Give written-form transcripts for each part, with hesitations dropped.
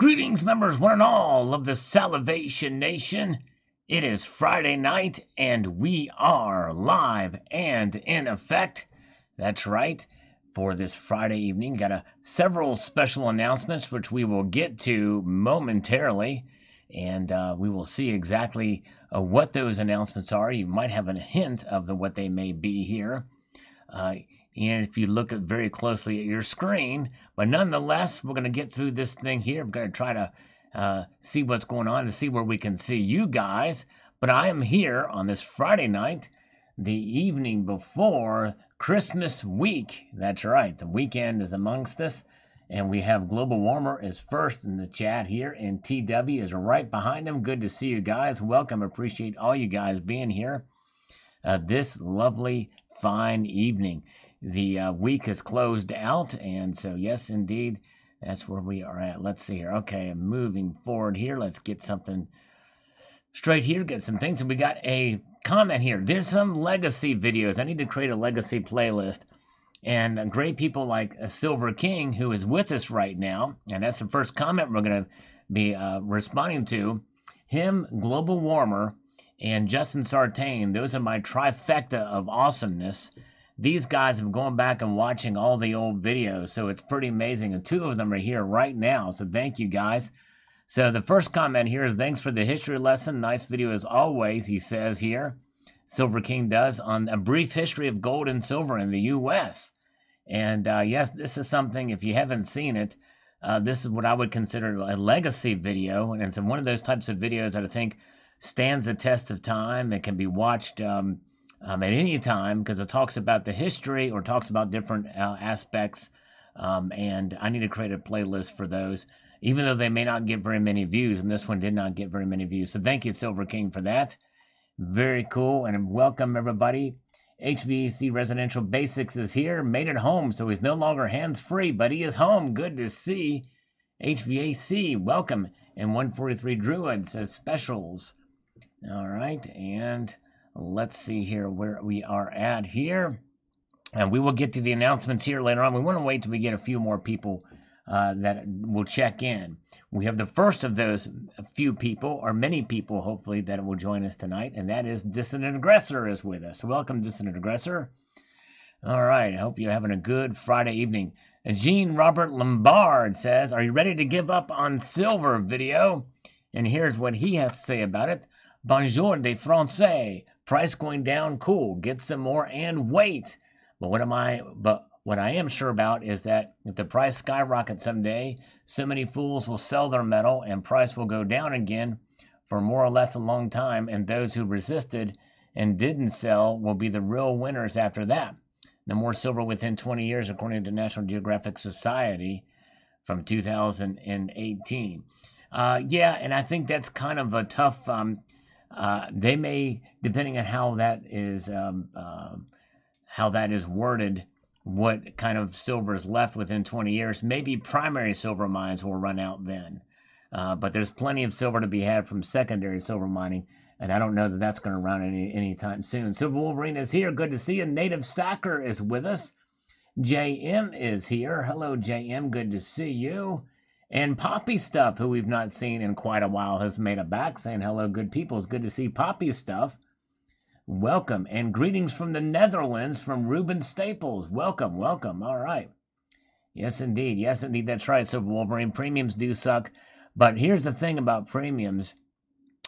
Greetings, members, one and all of the Salivation Nation. It is Friday night, and we are live and in effect. That's right. For this Friday evening, got several special announcements, which we will get to momentarily, and we will see exactly what those announcements are. You might have a hint of what they may be here. And if you look very closely at your screen, but nonetheless, we're going to get through this thing here. We're going to try to see what's going on and see where we can see you guys. But I am here on this Friday night, the evening before Christmas week. That's right. The weekend is amongst us. And we have Global Warmer is first in the chat here, and TW is right behind him. Good to see you guys. Welcome. Appreciate all you guys being here this lovely, fine evening. The week is closed out, and so yes, indeed, that's where we are at. Let's see here. Okay, moving forward here. Let's get something straight here, get some things. And we got a comment here. There's some legacy videos. I need to create a legacy playlist. And great people like Silver King, who is with us right now, and that's the first comment we're going to be responding to. Him, Global Warmer, and Justin Sartain, those are my trifecta of awesomeness. These guys have gone back and watching all the old videos, so it's pretty amazing. And two of them are here right now, so thank you guys. So the first comment here is, thanks for the history lesson. Nice video as always, he says here. Silver King does, on a brief history of gold and silver in the U.S. And yes, this is something, if you haven't seen it, this is what I would consider a legacy video. And it's one of those types of videos that I think stands the test of time. It can be watched at any time because it talks about the history or talks about different aspects. And I need to create a playlist for those, even though they may not get very many views. And this one did not get very many views. So thank you, Silver King, for that. Very cool. And welcome, everybody. HVAC Residential Basics is here. Made it home, so he's no longer hands-free, but he is home. Good to see. HVAC, welcome. And 143 Druid says specials. All right, and let's see here where we are at here. And we will get to the announcements here later on. We want to wait till we get a few more people that will check in. We have the first of those few people, or many people, hopefully, that will join us tonight, and that is Dissident Aggressor is with us. Welcome, Dissident Aggressor. All right, I hope you're having a good Friday evening. And Jean Robert Lombard says, are you ready to give up on silver video? And here's what he has to say about it. Bonjour des Français. Price going down, cool. Get some more and wait. But what I am sure about is that if the price skyrockets someday, so many fools will sell their metal and price will go down again for more or less a long time, and those who resisted and didn't sell will be the real winners after that. No more silver within 20 years, according to National Geographic Society from 2018. Yeah, and I think that's kind of a tough... they may, depending on how that is worded, what kind of silver is left within 20 years. Maybe primary silver mines will run out then. But there's plenty of silver to be had from secondary silver mining, and I don't know that that's going to run anytime soon. Silver Wolverine is here. Good to see you. Native Stacker is with us. JM is here. Hello, JM. Good to see you. And Poppy Stuff, who we've not seen in quite a while, has made it back, saying hello, good people. It's good to see Poppy Stuff. Welcome, and greetings from the Netherlands from Ruben Staples. Welcome, welcome. All right. Yes, indeed. Yes, indeed. That's right. So Wolverine premiums do suck. But here's the thing about premiums.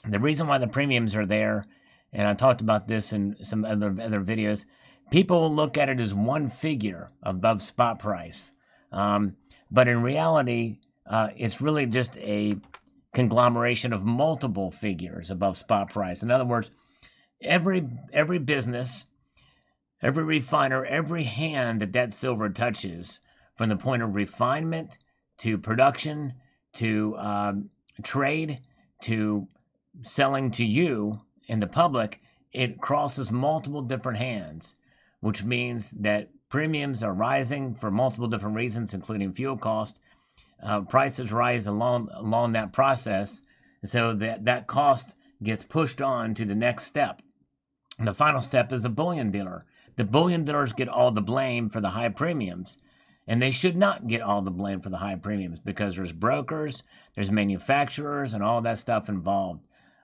The reason why the premiums are there, and I talked about this in some other videos, people will look at it as one figure above spot price. But in reality, it's really just a conglomeration of multiple figures above spot price. In other words, every business, every refiner, every hand that silver touches, from the point of refinement to production to trade to selling to you and the public, it crosses multiple different hands, which means that premiums are rising for multiple different reasons, including fuel cost. Prices rise along that process, so that cost gets pushed on to the next step. The final step is the bullion dealer. The bullion dealers get all the blame for the high premiums. And they should not get all the blame for the high premiums because there's brokers, there's manufacturers, and all that stuff involved.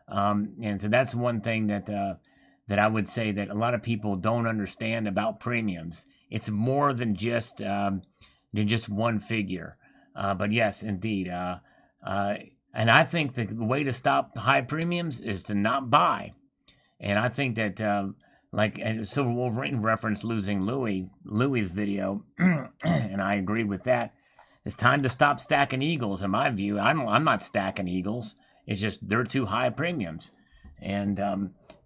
And so that's one thing that I would say that a lot of people don't understand about premiums. It's more than just one figure. But yes, indeed. And I think the way to stop high premiums is to not buy. And I think that, and Silver Wolverine referenced losing Louis's video, and I agree with that. It's time to stop stacking Eagles, in my view. I'm not stacking Eagles. It's just they're too high premiums, and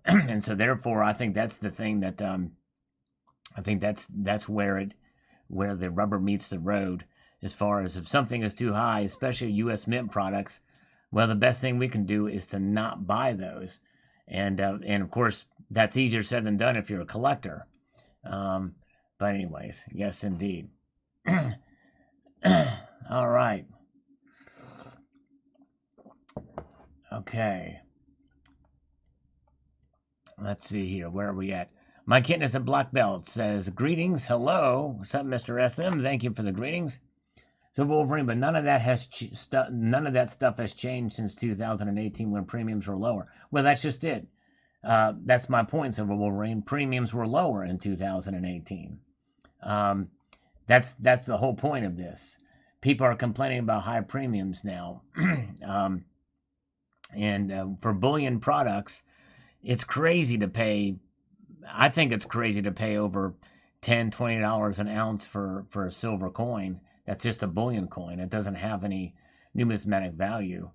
and so therefore I think that's the thing that I think that's where the rubber meets the road. As far as if something is too high, especially U.S. Mint products, well, the best thing we can do is to not buy those. And of course, that's easier said than done if you're a collector. But anyways, yes, indeed. All right. Okay. Let's see here. Where are we at? My kitten is a black belt. Says, greetings. Hello. What's up, Mr. SM? Thank you for the greetings. So Wolverine, but none of that stuff has changed since 2018 when premiums were lower. Well, that's just it. That's my point, Silver Wolverine. Premiums were lower in 2018. That's the whole point of this. People are complaining about high premiums now, and for bullion products, it's crazy to pay. I think it's crazy to pay over $10, $20 an ounce for a silver coin. That's just a bullion coin. It doesn't have any numismatic value.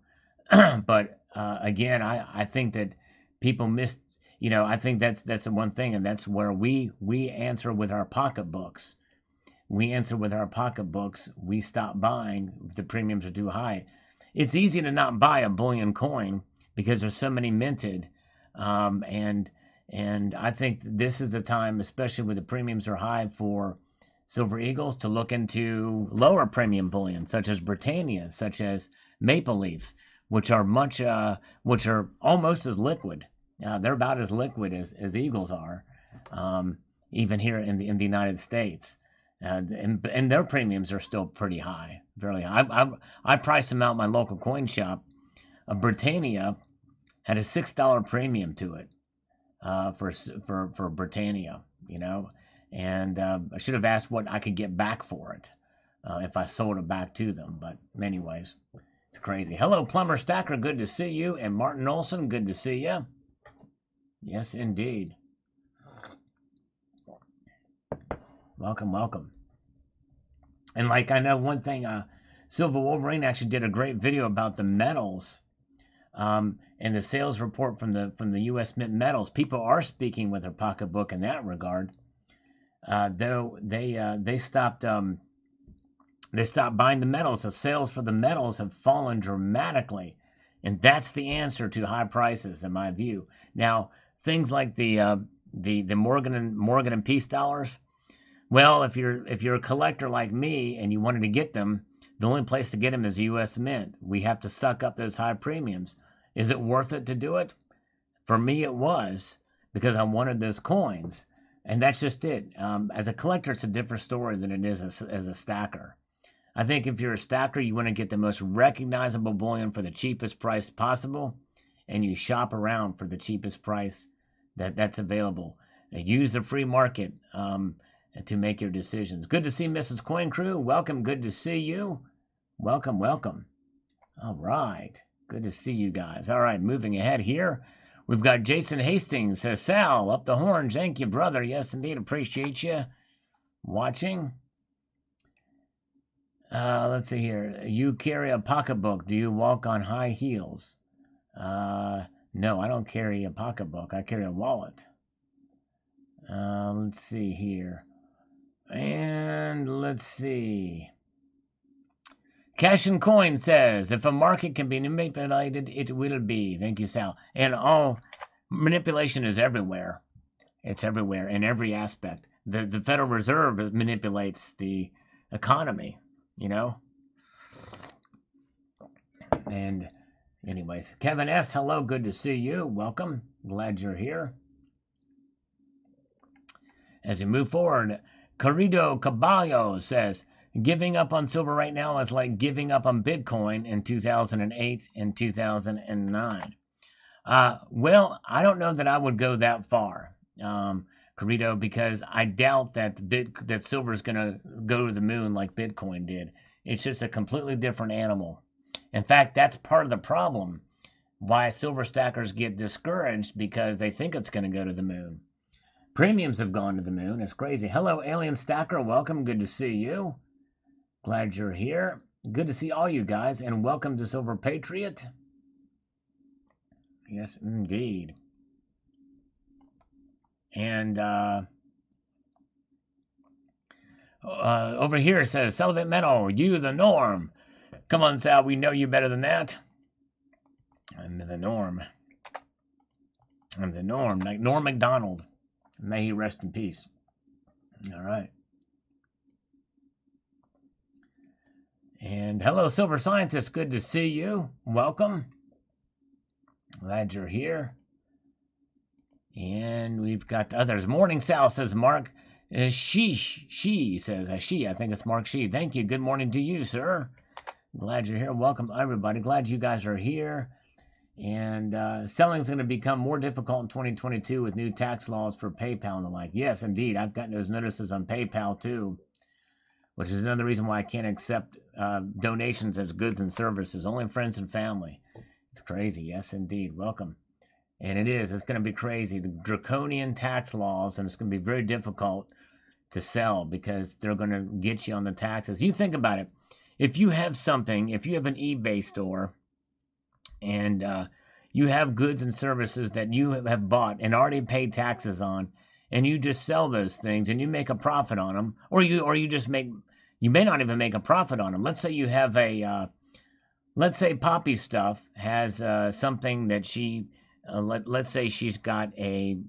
But again, I think that people miss. I think that's the one thing, and that's where we answer with our pocketbooks. We answer with our pocketbooks. We stop buying if the premiums are too high. It's easy to not buy a bullion coin because there's so many minted, and I think this is the time, especially when the premiums are high for Silver Eagles, to look into lower premium bullion, such as Britannia, such as Maple Leafs, which are almost as liquid. They're about as liquid as Eagles are, even here in the United States, and their premiums are still pretty high, fairly high. I priced them out in my local coin shop. Britannia had a $6 premium to it for Britannia, And I should have asked what I could get back for it if I sold it back to them. But anyways, it's crazy. Hello, Plumber Stacker. Good to see you. And Martin Olson. Good to see you. Yes, indeed. Welcome, welcome. And I know one thing, Silver Wolverine actually did a great video about the metals and the sales report from the U.S. Mint metals. People are speaking with their pocketbook in that regard. Though they stopped buying the metals, so sales for the metals have fallen dramatically, and that's the answer to high prices, in my view. Now, things like the Morgan and Peace dollars, well, if you're a collector like me and you wanted to get them, the only place to get them is U.S. Mint. We have to suck up those high premiums. Is it worth it to do it? For me, it was, because I wanted those coins. And that's just it. As a collector, it's a different story than it is as a stacker. I think if you're a stacker, you want to get the most recognizable bullion for the cheapest price possible, and you shop around for the cheapest price that's available. Use the free market to make your decisions. Good to see Mrs. Coin Crew. Welcome. Good to see you. Welcome, welcome. All right. Good to see you guys. All right, moving ahead here. We've got Jason Hastings. Says, Sal, up the horn. Thank you, brother. Yes, indeed. Appreciate you watching. Let's see here. You carry a pocketbook. Do you walk on high heels? No, I don't carry a pocketbook. I carry a wallet. Let's see here. And let's see. Cash and Coin says, if a market can be manipulated, it will be. Thank you, Sal. And all manipulation is everywhere. It's everywhere in every aspect. The Federal Reserve manipulates the economy, And anyways, Kevin S., hello. Good to see you. Welcome. Glad you're here. As we move forward, Corrido Caballo says, Giving up on silver right now is like giving up on Bitcoin in 2008 and 2009. Well, I don't know that I would go that far, Carito, because I doubt that silver is going to go to the moon like Bitcoin did. It's just a completely different animal. In fact, that's part of the problem. Why silver stackers get discouraged, because they think it's going to go to the moon. Premiums have gone to the moon. It's crazy. Hello, Alien Stacker. Welcome. Good to see you. Glad you're here. Good to see all you guys, and welcome to Silver Patriot. Yes, indeed. And over here it says, Salivate Metal, you the norm. Come on, Sal, we know you better than that. I'm the norm. I'm the norm, like Norm MacDonald. May he rest in peace. All right. And hello, Silver Scientist. Good to see you. Welcome. Glad you're here. And we've got others. Morning, Sal, says Mark. She says, I think it's Mark She. Thank you. Good morning to you, sir. Glad you're here. Welcome, everybody. Glad you guys are here. And selling is going to become more difficult in 2022 with new tax laws for PayPal and the like. Yes, indeed. I've gotten those notices on PayPal, too, which is another reason why I can't accept donations as goods and services. Only friends and family. It's crazy. Yes, indeed. Welcome. And it is. It's going to be crazy. The draconian tax laws, and it's going to be very difficult to sell because they're going to get you on the taxes. You think about it. If you have something, if you have an eBay store, and you have goods and services that you have bought and already paid taxes on, and you just sell those things and you make a profit on them, or you just make, you may not even make a profit on them. Let's say you have a, let's say Poppy Stuff has something that she, let's say she's got a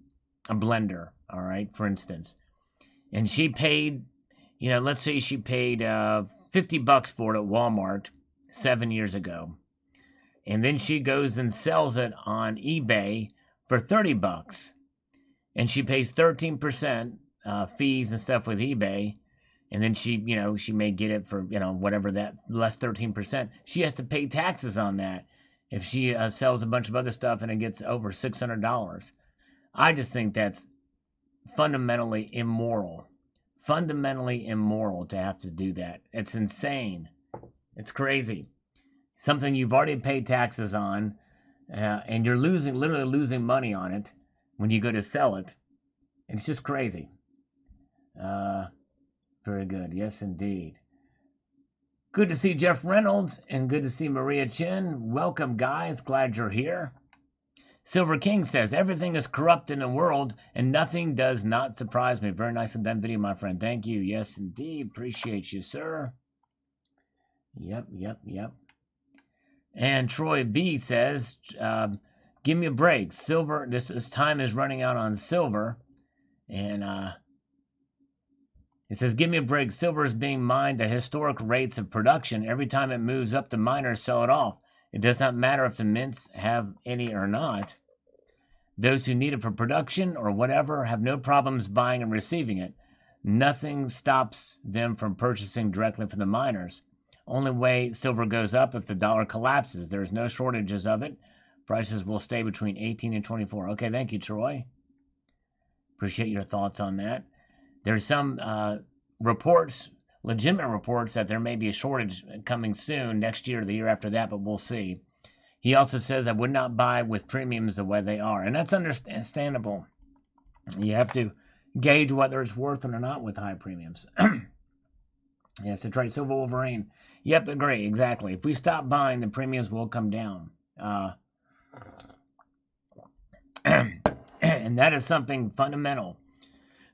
blender, all right, for instance, and she paid, let's say she paid $50 for it at Walmart 7 years ago. And then she goes and sells it on eBay for $30. And she pays 13% fees and stuff with eBay. And then she may get it for, whatever that, less 13%. She has to pay taxes on that if she sells a bunch of other stuff and it gets over $600. I just think that's fundamentally immoral. Fundamentally immoral to have to do that. It's insane. It's crazy. Something you've already paid taxes on, and you're literally losing money on it when you go to sell it. It's just crazy. Very good. Yes, indeed. Good to see Jeff Reynolds, and good to see Maria Chin. Welcome, guys. Glad you're here. Silver King says, everything is corrupt in the world, and nothing does not surprise me. Very nicely done video, my friend. Thank you. Yes, indeed. Appreciate you, sir. Yep. And Troy B says, give me a break. Silver, this time is running out on silver. And it says, give me a break. Silver is being mined at historic rates of production. Every time it moves up, the miners sell it off. It does not matter if the mints have any or not. Those who need it for production or whatever have no problems buying and receiving it. Nothing stops them from purchasing directly from the miners. Only way silver goes up if the dollar collapses. There's no shortages of it. Prices will stay between 18 and 24. Okay, thank you, Troy. Appreciate your thoughts on that. There's some reports, legitimate reports, that there may be a shortage coming soon, next year or the year after that, but we'll see. He also says, I would not buy with premiums the way they are. And that's understandable. You have to gauge whether it's worth it or not with high premiums. Yes, that's right. Silver Wolverine. Yep, agree. Exactly. If we stop buying, the premiums will come down. And that is something fundamental.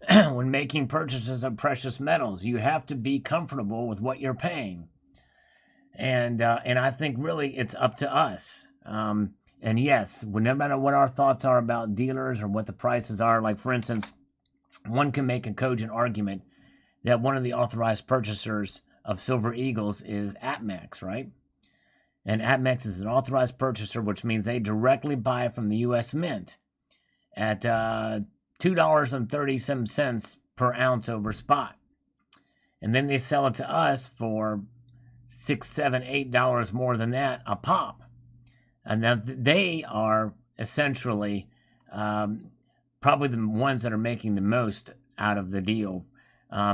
When making purchases of precious metals, you have to be comfortable with what you're paying. And I think really it's up to us. And yes, no matter what our thoughts are about dealers or what the prices are, like for instance, one can make a cogent argument that one of the authorized purchasers of Silver Eagles is APMEX, right? And APMEX is an authorized purchaser, which means they directly buy from the U.S. Mint at $2.37 per ounce over spot. and then they sell it to us for $6, $7, $8 more than that a pop. And now they are essentially probably the ones that are making the most out of the deal,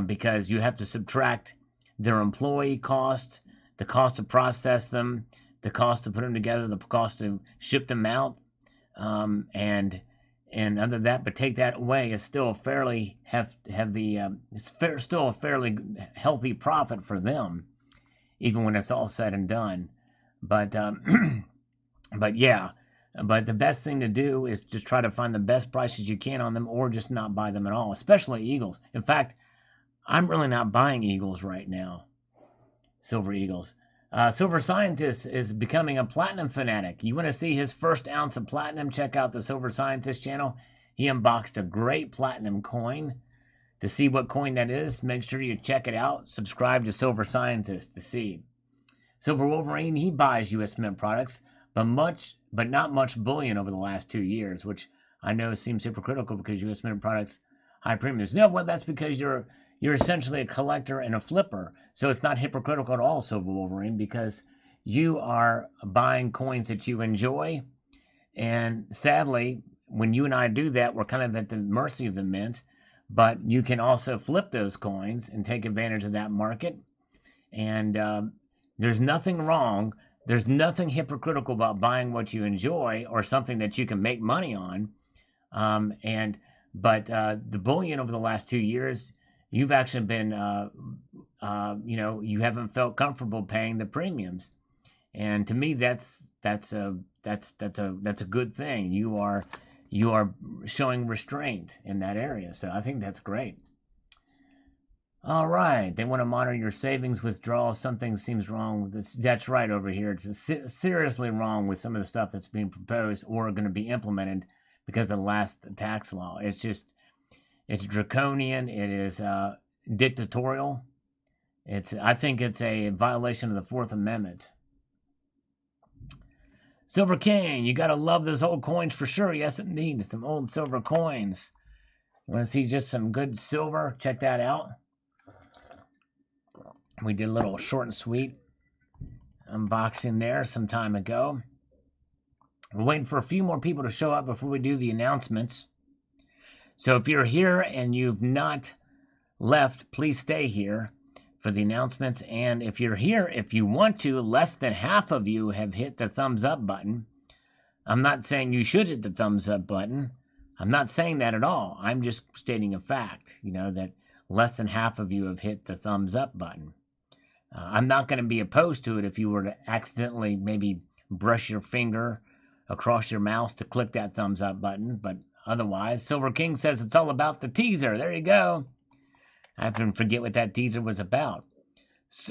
because you have to subtract their employee cost, the cost to process them, the cost to put them together, the cost to ship them out, and other than that, but take that away, it's still a fairly heavy, still a fairly healthy profit for them, even when it's all said and done. But but yeah, but the best thing to do is just try to find the best prices you can on them, or just not buy them at all, especially Eagles. In fact, I'm really not buying Eagles right now, Silver Eagles. Silver Scientist is becoming a platinum fanatic. You want to see his first ounce of platinum? Check out the Silver Scientist channel. He unboxed a great platinum coin. To see what coin that is, make sure you check it out. Subscribe to Silver Scientist to see. Silver Wolverine, he buys U.S. Mint products, but not much bullion over the last 2 years, which I know seems hypocritical because U.S. Mint products high premiums. No, well, that's because you're essentially a collector and a flipper. So it's not hypocritical at all, Silver Wolverine, because you are buying coins that you enjoy. And sadly, when you and I do that, we're kind of at the mercy of the mint. But you can also flip those coins and take advantage of that market. And there's nothing wrong. There's nothing hypocritical about buying what you enjoy or something that you can make money on. But the bullion over the last 2 years, you've actually been, you haven't felt comfortable paying the premiums, and to me, that's a good thing. You are showing restraint in that area, so I think that's great. All right, they want to monitor your savings withdrawals. Something seems wrong with this. That's right over here. It's seriously wrong with some of the stuff that's being proposed or going to be implemented because of the last tax law. It's draconian. It is dictatorial. I think it's a violation of the Fourth Amendment. Silver King, you gotta love those old coins for sure. Yes, indeed, some old silver coins. You want to see just some good silver? Check that out. We did a little short and sweet unboxing there some time ago. We're waiting for a few more people to show up before we do the announcements. So if you're here and you've not left, please stay here for the announcements. And if you're here, if you want to, less than half of you have hit the thumbs up button. I'm not saying you should hit the thumbs up button. I'm not saying that at all. I'm just stating a fact, that less than half of you have hit the thumbs up button. I'm not going to be opposed to it if you were to accidentally maybe brush your finger across your mouse to click that thumbs up button, but otherwise, Silver King says it's all about the teaser. There you go. I often forget what that teaser was about.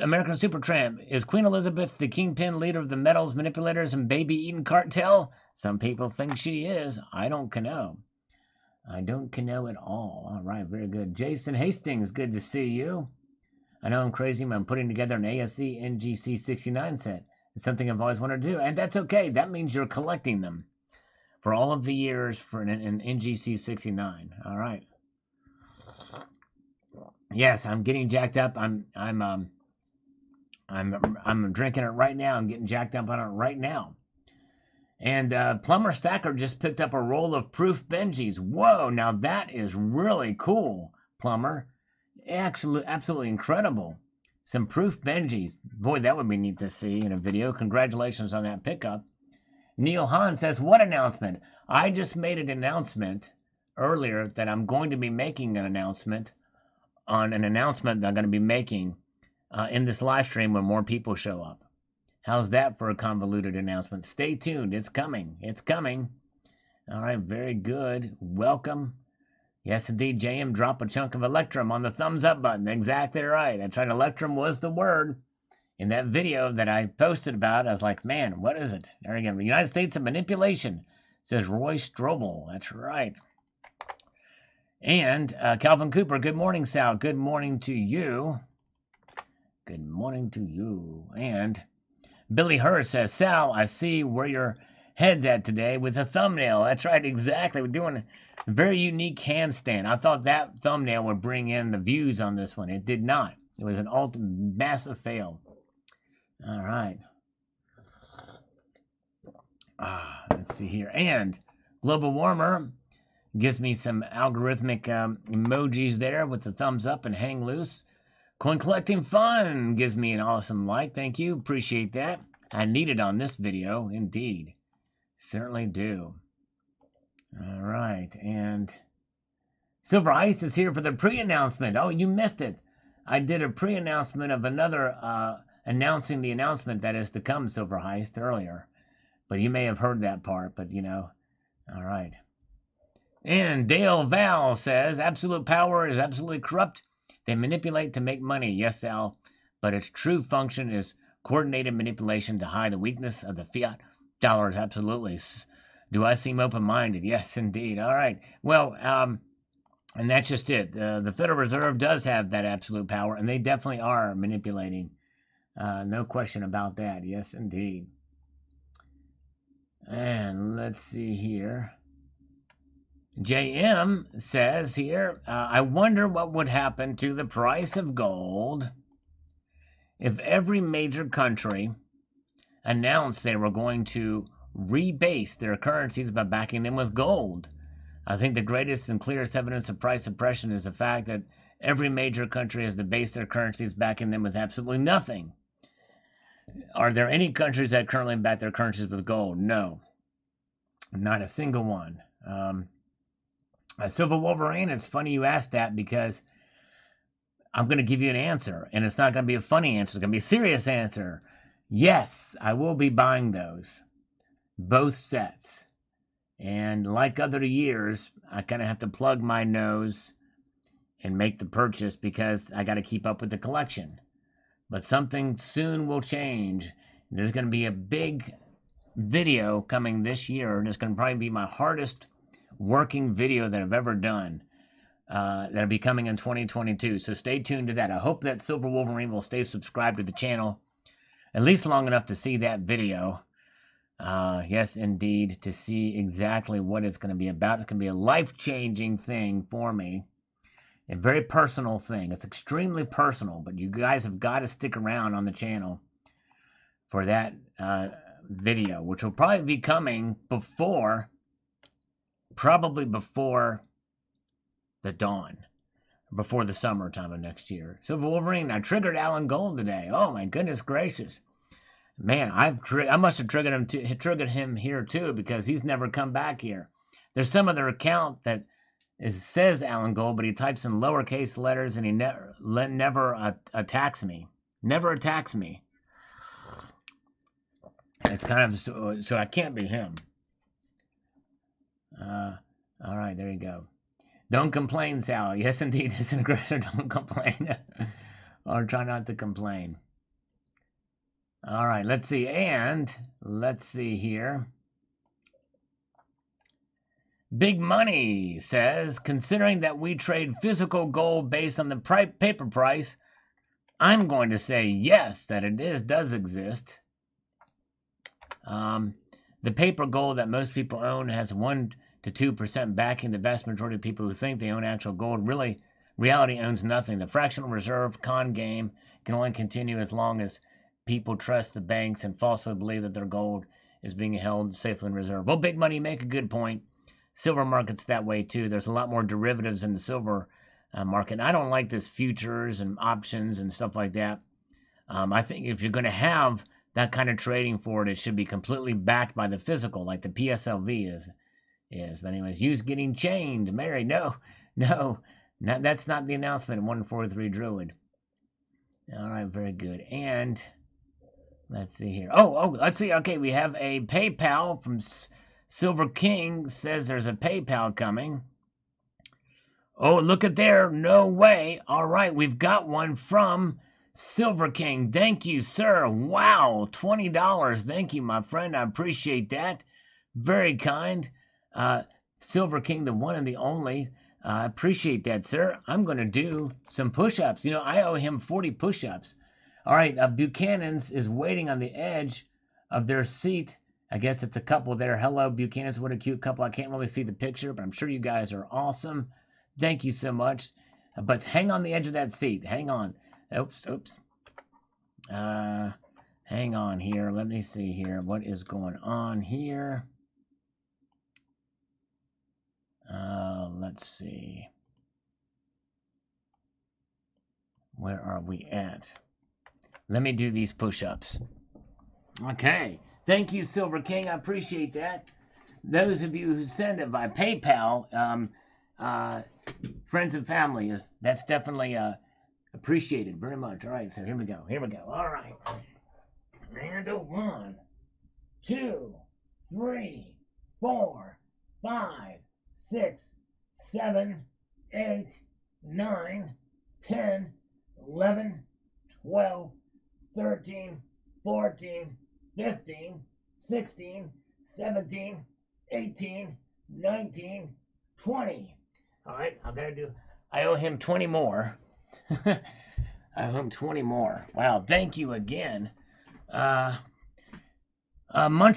American Supertramp, is Queen Elizabeth the kingpin leader of the metals manipulators and baby-eating cartel? Some people think she is. I don't know. I don't know at all. All right, very good. Jason Hastings, good to see you. I know I'm crazy, but I'm putting together an ASE NGC 69 set. It's something I've always wanted to do, and that's okay. That means you're collecting them for all of the years for an NGC 69. All right. Yes, I'm getting jacked up. I'm drinking it right now. I'm getting jacked up on it right now. And Plumber Stacker just picked up a roll of Proof Benjis. Whoa, now that is really cool, Plumber. Absolutely incredible. Some Proof Benjis. Boy, that would be neat to see in a video. Congratulations on that pickup. Neil Hahn says, what announcement? I just made an announcement earlier that I'm going to be making an announcement on an announcement that I'm going to be making in this live stream when more people show up. How's that for a convoluted announcement? Stay tuned. It's coming. It's coming. All right, very good. Welcome. Yes, indeed, JM, drop a chunk of Electrum on the thumbs up button. Exactly right. That's right. Electrum was the word. In that video that I posted about, I was like, man, what is it? There you go. The United States of Manipulation, says Roy Strobel. That's right. And Calvin Cooper, good morning, Sal. Good morning to you. Good morning to you. And Billy Hurst says, Sal, I see where your head's at today with a thumbnail. That's right, exactly. We're doing a very unique handstand. I thought that thumbnail would bring in the views on this one. It did not. It was an massive fail. All right. Let's see here. And Global Warmer gives me some algorithmic emojis there with the thumbs up and hang loose. Coin Collecting Fun gives me an awesome like. Thank you. Appreciate that. I need it on this video. Indeed. Certainly do. All right. And Silver Ice is here for the pre-announcement. Oh, you missed it. I did a pre-announcement of another announcing the announcement that is to come, Silver Heist, earlier. But you may have heard that part, but you know. All right. And Dale Val says, absolute power is absolutely corrupt. They manipulate to make money. Yes, Al. But its true function is coordinated manipulation to hide the weakness of the fiat dollars. Absolutely. Do I seem open-minded? Yes, indeed. All right. Well, and that's just it. The Federal Reserve does have that absolute power, and they definitely are manipulating. No question about that. Yes, indeed. And let's see here. JM says here, I wonder what would happen to the price of gold if every major country announced they were going to rebase their currencies by backing them with gold. I think the greatest and clearest evidence of price suppression is the fact that every major country has debased their currencies, backing them with absolutely nothing. Are there any countries that currently back their currencies with gold? No. Not a single one. Silver Wolverine, it's funny you asked that because I'm going to give you an answer, and it's not going to be a funny answer. It's going to be a serious answer. Yes, I will be buying those. Both sets. And like other years, I kind of have to plug my nose and make the purchase because I got to keep up with the collection. But something soon will change. There's going to be a big video coming this year, and it's going to probably be my hardest working video that I've ever done. That'll be coming in 2022. So stay tuned to that. I hope that Silver Wolverine will stay subscribed to the channel at least long enough to see that video. Yes, indeed, to see exactly what it's going to be about. It's going to be a life-changing thing for me. A very personal thing. It's extremely personal, but you guys have got to stick around on the channel for that video, which will probably be coming probably before the dawn, before the summertime of next year. Silver Wolverine, I triggered Alan Gold today. Oh my goodness gracious. Man, I must have triggered him here too, because he's never come back here. There's some other account that says Alan Gold, but he types in lowercase letters and he never attacks me. Never attacks me. It's kind of so I can't be him. All right, there you go. Don't complain, Sal. Yes, indeed, Disintegrator, don't complain. Or try not to complain. All right, let's see. And let's see here. Big Money says, considering that we trade physical gold based on the paper price, I'm going to say yes, that it does exist. The paper gold that most people own has 1 to 2% backing. The vast majority of people who think they own actual gold reality owns nothing. The fractional reserve con game can only continue as long as people trust the banks and falsely believe that their gold is being held safely in reserve. Well, Big Money, make a good point. Silver market's that way too. There's a lot more derivatives in the silver market. I don't like this futures and options and stuff like that. I think if you're going to have that kind of trading for it, it should be completely backed by the physical, like the PSLV is. But anyways, use getting chained. Mary, no, that's not the announcement. 143 Druid. All right, very good. And let's see here. Oh, let's see. Okay, we have a PayPal from Silver King. Says there's a PayPal coming. Oh, look at there. No way. All right, we've got one from Silver King. Thank you, sir. Wow, $20. Thank you, my friend. I appreciate that. Very kind. Silver King, the one and the only. I appreciate that, sir. I'm going to do some push-ups. You know, I owe him 40 push-ups. All right, Buchanan's is waiting on the edge of their seat. I guess it's a couple there. Hello, Buchanan's. What a cute couple. I can't really see the picture, but I'm sure you guys are awesome. Thank you so much. But hang on the edge of that seat. Hang on. Oops. Hang on here. Let me see here. What is going on here? Let's see. Where are we at? Let me do these push-ups. Okay. Thank you, Silver King. I appreciate that. Those of you who send it by PayPal, friends and family, that's definitely appreciated very much. All right, so here we go. All right. And 1, 2, 3, 4, 5, 6, 7, 8, 9, 10, 11, 12, 13, 14, 15, 16, 17, 18, 19, 20. All right, I owe him 20 more. I owe him 20 more. Wow, thank you again. Munch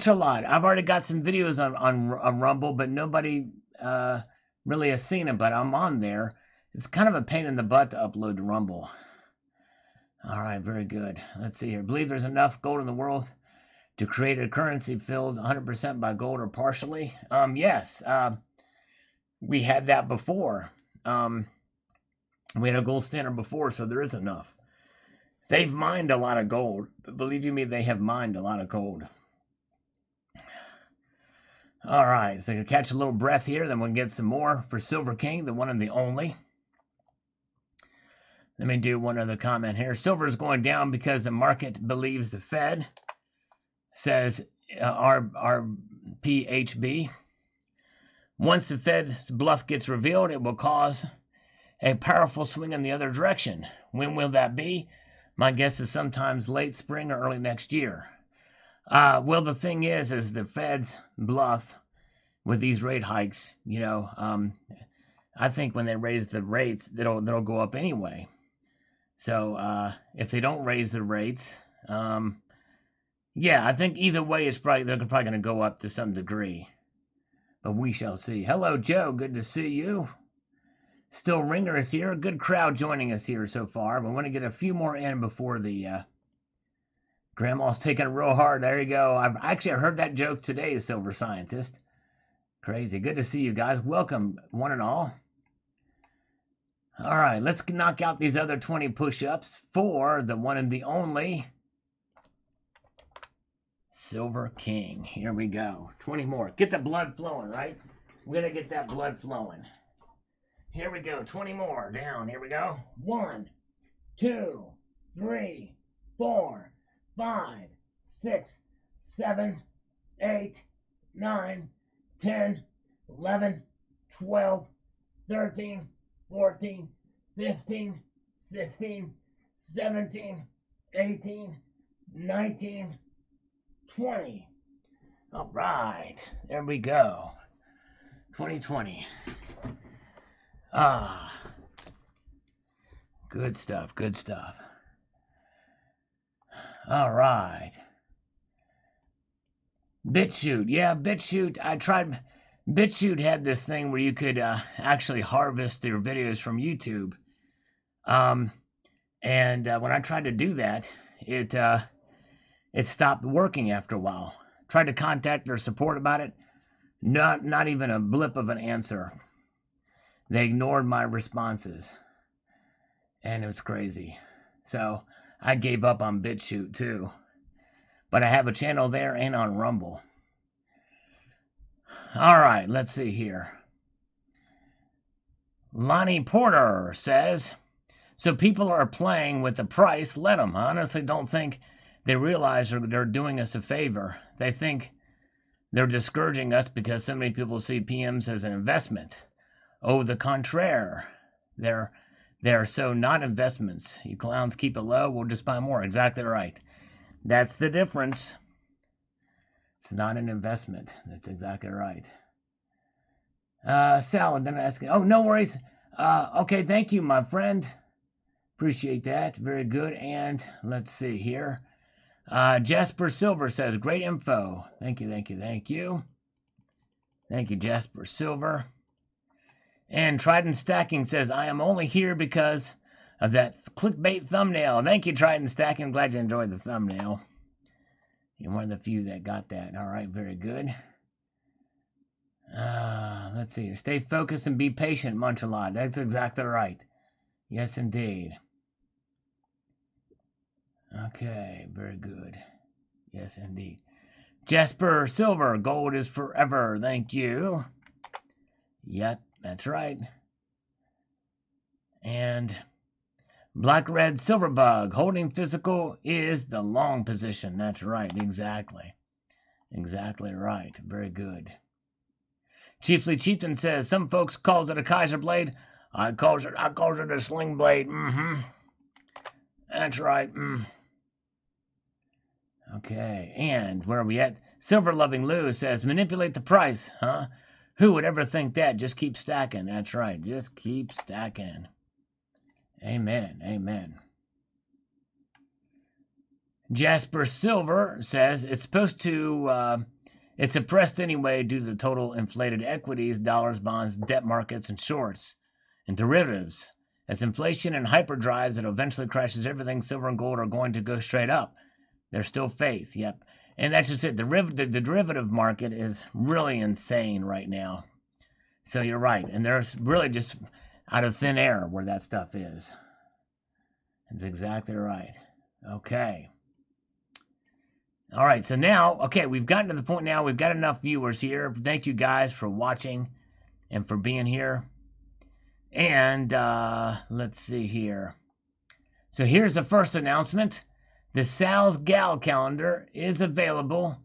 a lot. I've already got some videos on Rumble, but nobody really has seen them, but I'm on there. It's kind of a pain in the butt to upload to Rumble. All right, very good. Let's see here. I believe there's enough gold in the world to create a currency filled 100% by gold or partially. Yes. We had that before. We had a gold standard before, so there is enough. They've mined a lot of gold. Believe you me, they have mined a lot of gold. All right, so I can catch a little breath here, then we'll get some more for Silver King, the one and the only. Let me do one other comment here. Silver is going down because the market believes the Fed, says RPHB. Once the Fed's bluff gets revealed, it will cause a powerful swing in the other direction. When will that be? My guess is sometimes late spring or early next year. Well, the thing is the Fed's bluff with these rate hikes, I think when they raise the rates, they'll go up anyway. So if they don't raise the rates, yeah, I think either way they're probably going to go up to some degree. But we shall see. Hello, Joe. Good to see you. Still Ringer is here. Good crowd joining us here so far. We want to get a few more in before the Grandma's taking it real hard. There you go. I've actually heard that joke today, Silver Scientist. Crazy. Good to see you guys. Welcome, one and all. All right, let's knock out these other 20 push-ups for the one and the only Silver King. Here we go. 20 more. Get the blood flowing, right? We're going to get that blood flowing. Here we go. 20 more. Down. Here we go. 1, 2, 3, 4, 5, 6, 7, 8, 9, 10, 11, 12, 13, 14, 15, 16, 17, 18, 19, 20. All right. There we go. 2020. Good stuff. All right. BitChute. Yeah, BitChute. I tried. BitChute had this thing where you could actually harvest your videos from YouTube. And when I tried to do that, it stopped working after a while. Tried to contact their support about it. Not even a blip of an answer. They ignored my responses. And it was crazy. So I gave up on BitChute too. But I have a channel there and on Rumble. All right, let's see here. Lonnie Porter says, so people are playing with the price. Let them. I honestly don't think they realize they're doing us a favor. They think they're discouraging us because so many people see PMs as an investment. Au the contraire. They're so not investments. You clowns keep it low, we'll just buy more. Exactly right. That's the difference. It's not an investment. That's exactly right. Sal, then asking. Oh, no worries. Okay, thank you, my friend. Appreciate that. Very good. And let's see here. Jasper Silver says, great info. Thank you. Thank you, Jasper Silver. And Trident Stacking says, I am only here because of that clickbait thumbnail. Thank you, Triton Stacking. I'm glad you enjoyed the thumbnail. You're one of the few that got that. All right, very good. Let's see here. Stay focused and be patient, Munchalot. That's exactly right. Yes, indeed. Okay, very good. Yes, indeed. Jasper Silver, gold is forever. Thank you. Yep, that's right. And Black Red Silverbug, holding physical is the long position. That's right, exactly. Exactly right. Very good. Chiefly Chieftain says, some folks calls it a Kaiser blade. I calls it a sling blade. That's right. Okay, and where are we at? Silver Loving Lou says, manipulate the price, huh? Who would ever think that? Just keep stacking. That's right. Just keep stacking. Amen. Amen. Jasper Silver says, it's supposed to, it's suppressed anyway due to the total inflated equities, dollars, bonds, debt markets, and shorts, and derivatives. As inflation and hyperdrives that eventually crashes everything, silver and gold are going to go straight up. There's still faith, yep. And that's just it. The derivative market is really insane right now. So you're right. And there's really just out of thin air where that stuff is. That's exactly right. Okay. All right, so now, okay, we've gotten to the point now. We've got enough viewers here. Thank you guys for watching and for being here. And let's see here. So here's the first announcement. The Sal's Gal calendar is available.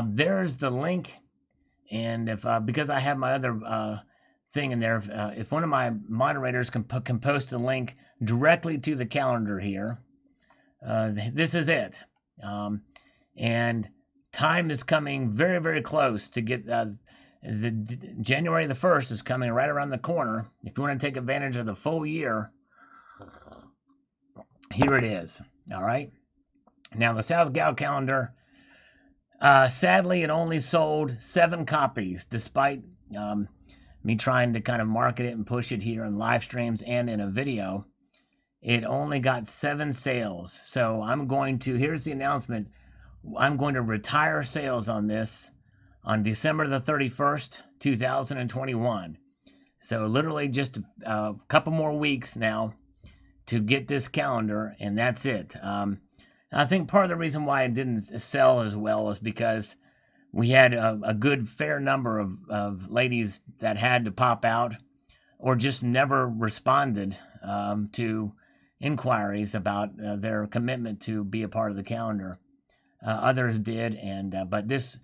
There's the link. And if because I have my other thing in there, if one of my moderators can post a link directly to the calendar here, this is it. And time is coming very, very close to get January the 1st is coming right around the corner. If you want to take advantage of the full year, here it is. All right. Now, the Sal's Gal calendar, sadly, it only sold 7 copies, despite me trying to kind of market it and push it here in live streams and in a video. It only got 7 sales. So I'm going to, here's the announcement. I'm going to retire sales on this on December the 31st, 2021. So literally just a couple more weeks now to get this calendar, and that's it. I think part of the reason why it didn't sell as well is because we had a good fair number of ladies that had to pop out or just never responded to inquiries about their commitment to be a part of the calendar. Others did, and but this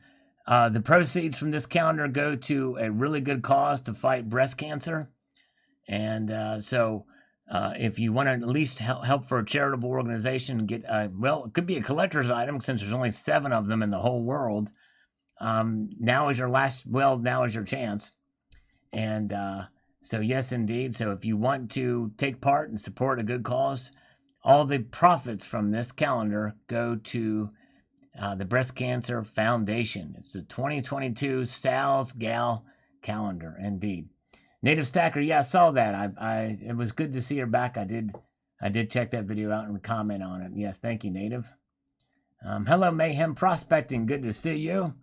the proceeds from this calendar go to a really good cause to fight breast cancer. And so if you want to at least help for a charitable organization, get well, it could be a collector's item since there's only 7 of them in the whole world. Now is your chance. And so yes, indeed. So if you want to take part and support a good cause, all the profits from this calendar go to the Breast Cancer Foundation. It's the 2022 Sal's Gal calendar, indeed. Native Stacker, yeah, I saw that. It was good to see her back. I did check that video out and comment on it. Yes, thank you, Native. Hello, Mayhem Prospecting. Good to see you.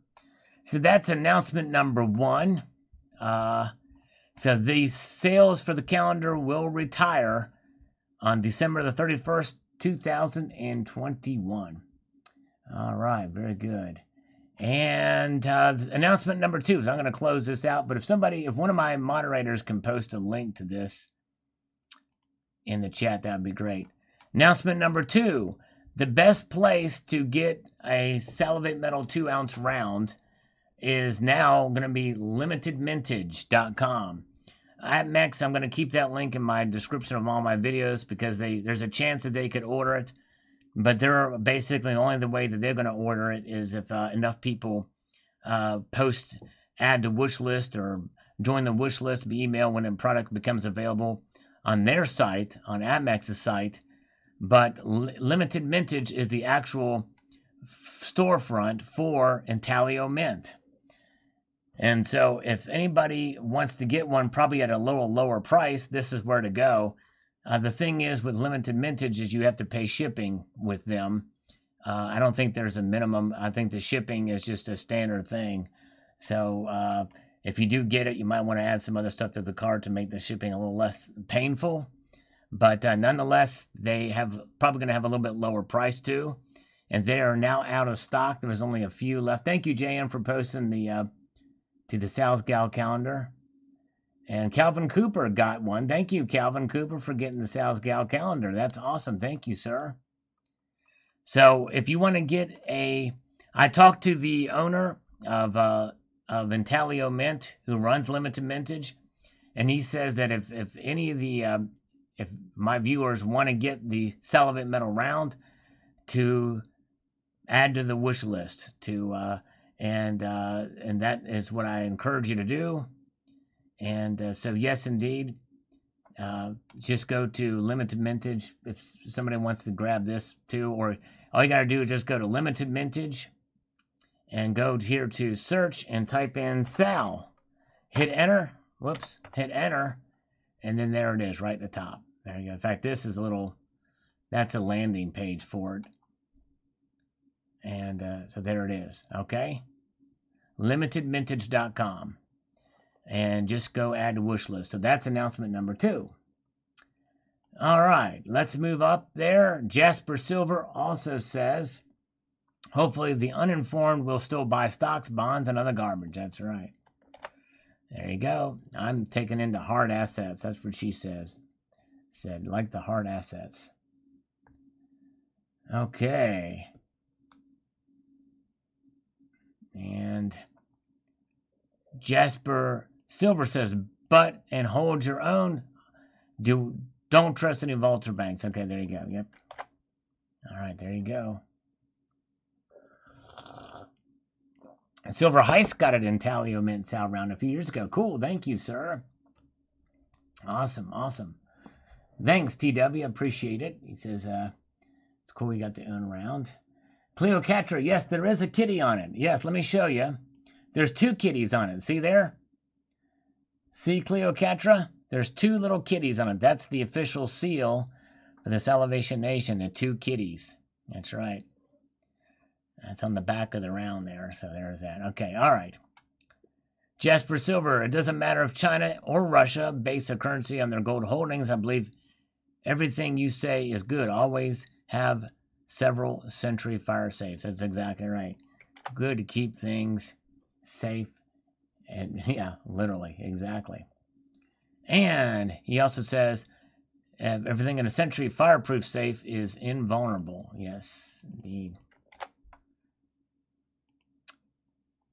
So that's announcement number 1. So the sales for the calendar will retire on December the 31st, 2021. All right, very good. And announcement number 2. So I'm going to close this out. But if one of my moderators can post a link to this in the chat, that would be great. Announcement number 2. The best place to get a Salivate Metal 2-ounce round is now going to be limitedmintage.com. At Mex, I'm going to keep that link in my description of all my videos because there's a chance that they could order it. But they're basically only the way that they're going to order it is if enough people add to wish list or join the wish list, be emailed when a product becomes available on their site, on Admex's site. But Limited Mintage is the actual storefront for Intaglio Mint. And so if anybody wants to get one probably at a little lower price, this is where to go. The thing is with limited mintage is you have to pay shipping with them. I don't think there's a minimum. I think the shipping is just a standard thing. So if you do get it, you might want to add some other stuff to the cart to make the shipping a little less painful. But nonetheless, they have probably going to have a little bit lower price too. And they are now out of stock. There was only a few left. Thank you, JM, for posting the to the Sal's Gal calendar. And Calvin Cooper got one. Thank you, Calvin Cooper, for getting the Sal's Gal calendar. That's awesome. Thank you, sir. So if you want to get I talked to the owner of Intaglio Mint, who runs limited mintage, and he says that if any of the if my viewers want to get the Salivate Metal round, to add to the wish list, and that is what I encourage you to do. And so yes, indeed, just go to limited mintage if somebody wants to grab this too, or all you got to do is just go to limited mintage and go here to search and type in Sal. Hit enter. Whoops. Hit enter. And then there it is right at the top. There you go. In fact, this is that's a landing page for it. And so there it is. Okay. limitedmintage.com. And just go add to wish list. So that's announcement number 2. All right, let's move up there. Jasper Silver also says, hopefully the uninformed will still buy stocks, bonds, and other garbage. That's right. There you go. I'm taking into hard assets. That's what she says. Said, like the hard assets. Okay. And Jasper Silver says, but and hold your own. Don't trust any vaults or banks. Okay, there you go. Yep. All right, there you go. And Silver Heist got it in Intaglio Mint Sal round a few years ago. Cool. Thank you, sir. Awesome. Awesome. Thanks, TW. Appreciate it. He says, it's cool you got the own round. Cleocatra. Yes, there is a kitty on it. Yes, let me show you. There's 2 kitties on it. See there? See, Cleocatra? There's 2 little kitties on it. That's the official seal for the Salivation Nation, the 2 kitties. That's right. That's on the back of the round there. So there's that. Okay, all right. Jasper Silver. It doesn't matter if China or Russia base a currency on their gold holdings. I believe everything you say is good. Always have several century fire safes. That's exactly right. Good to keep things safe. And yeah, literally, exactly. And he also says everything in a century fireproof safe is invulnerable. Yes, indeed.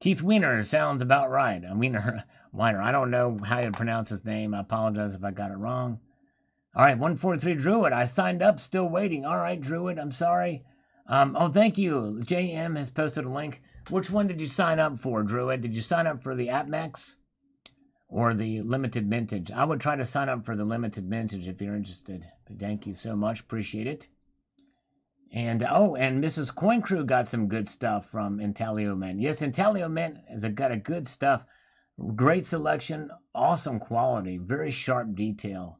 Keith Weiner sounds about right. Weiner. I don't know how you pronounce his name. I apologize if I got it wrong. All right, 143 Druid. I signed up, still waiting. All right, Druid, I'm sorry. Oh, thank you. JM has posted a link. Which one did you sign up for, Druid? Did you sign up for the AppMex or the limited mintage? I would try to sign up for the limited mintage if you're interested. But thank you so much. Appreciate it. And and Mrs. Coin Crew got some good stuff from Intaglio Mint. Yes, Intaglio Mint has got a good stuff. Great selection, awesome quality, very sharp detail.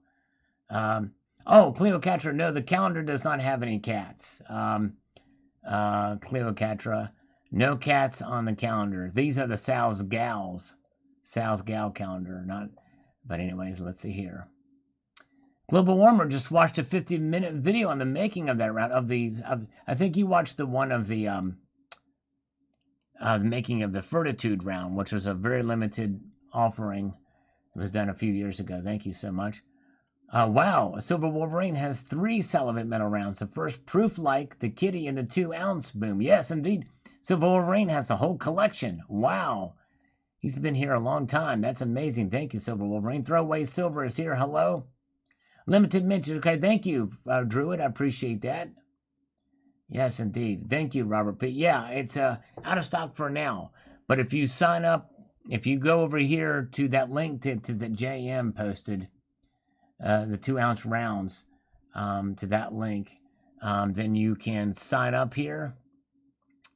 Cleocatra, no, the calendar does not have any cats. Cleocatra, no cats on the calendar. These are the Sal's Gal calendar, not. But anyways, let's see here. Global Warmer just watched a 50-minute video on the making of that round I think you watched the one of the making of the Fortitude round, which was a very limited offering. It was done a few years ago. Thank you so much. Wow, Silver Wolverine has 3 Salivate Metal rounds. The first proof like the kitty and the 2-ounce boom. Yes, indeed. Silver Wolverine has the whole collection. Wow. He's been here a long time. That's amazing. Thank you, Silver Wolverine. Throwaway Silver is here. Hello. Limited mention. Okay, thank you, Druid. I appreciate that. Yes, indeed. Thank you, Robert P. Yeah, it's out of stock for now. But if you sign up, if you go over here to that link to the JM posted, the 2-ounce rounds, to that link, then you can sign up here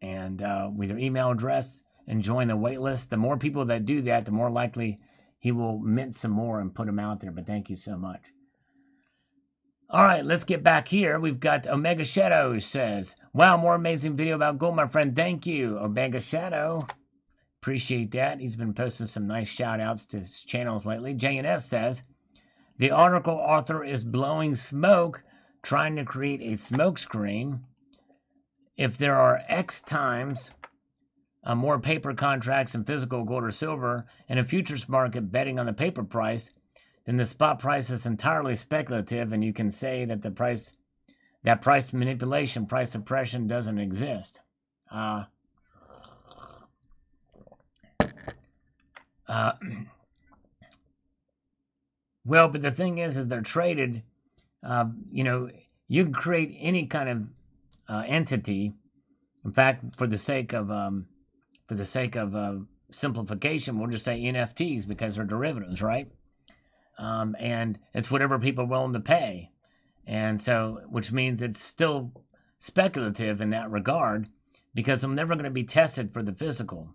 and with your email address and join the wait list. The more people that do that, the more likely he will mint some more and put them out there. But thank you so much. All right, let's get back here. We've got Omega Shadow says, wow, more amazing video about gold, my friend. Thank you, Omega Shadow. Appreciate that. He's been posting some nice shout outs to his channels lately. JNS says, the article author is blowing smoke, trying to create a smoke screen. If there are X times more paper contracts and physical gold or silver in a futures market betting on the paper price, then the spot price is entirely speculative, and you can say that price manipulation, price suppression doesn't exist. Well, but the thing is they're traded. You can create any kind of entity. In fact, for the sake of simplification, we'll just say NFTs because they're derivatives, right? And it's whatever people are willing to pay. And so, which means it's still speculative in that regard because I'm never going to be tested for the physical.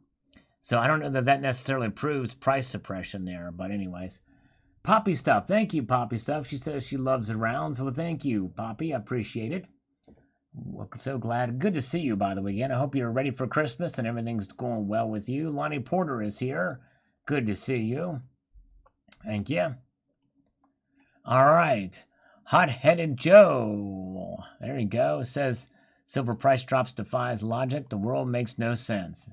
So I don't know that necessarily proves price suppression there. But anyways, Poppy Stuff. Thank you, Poppy Stuff. She says she loves the rounds. Well, thank you, Poppy. I appreciate it. Well, so glad. Good to see you, by the way, again. I hope you're ready for Christmas and everything's going well with you. Lonnie Porter is here. Good to see you. Thank you. All right. Hot-headed Joe. There you go. It says, silver price drops defies logic. The world makes no sense.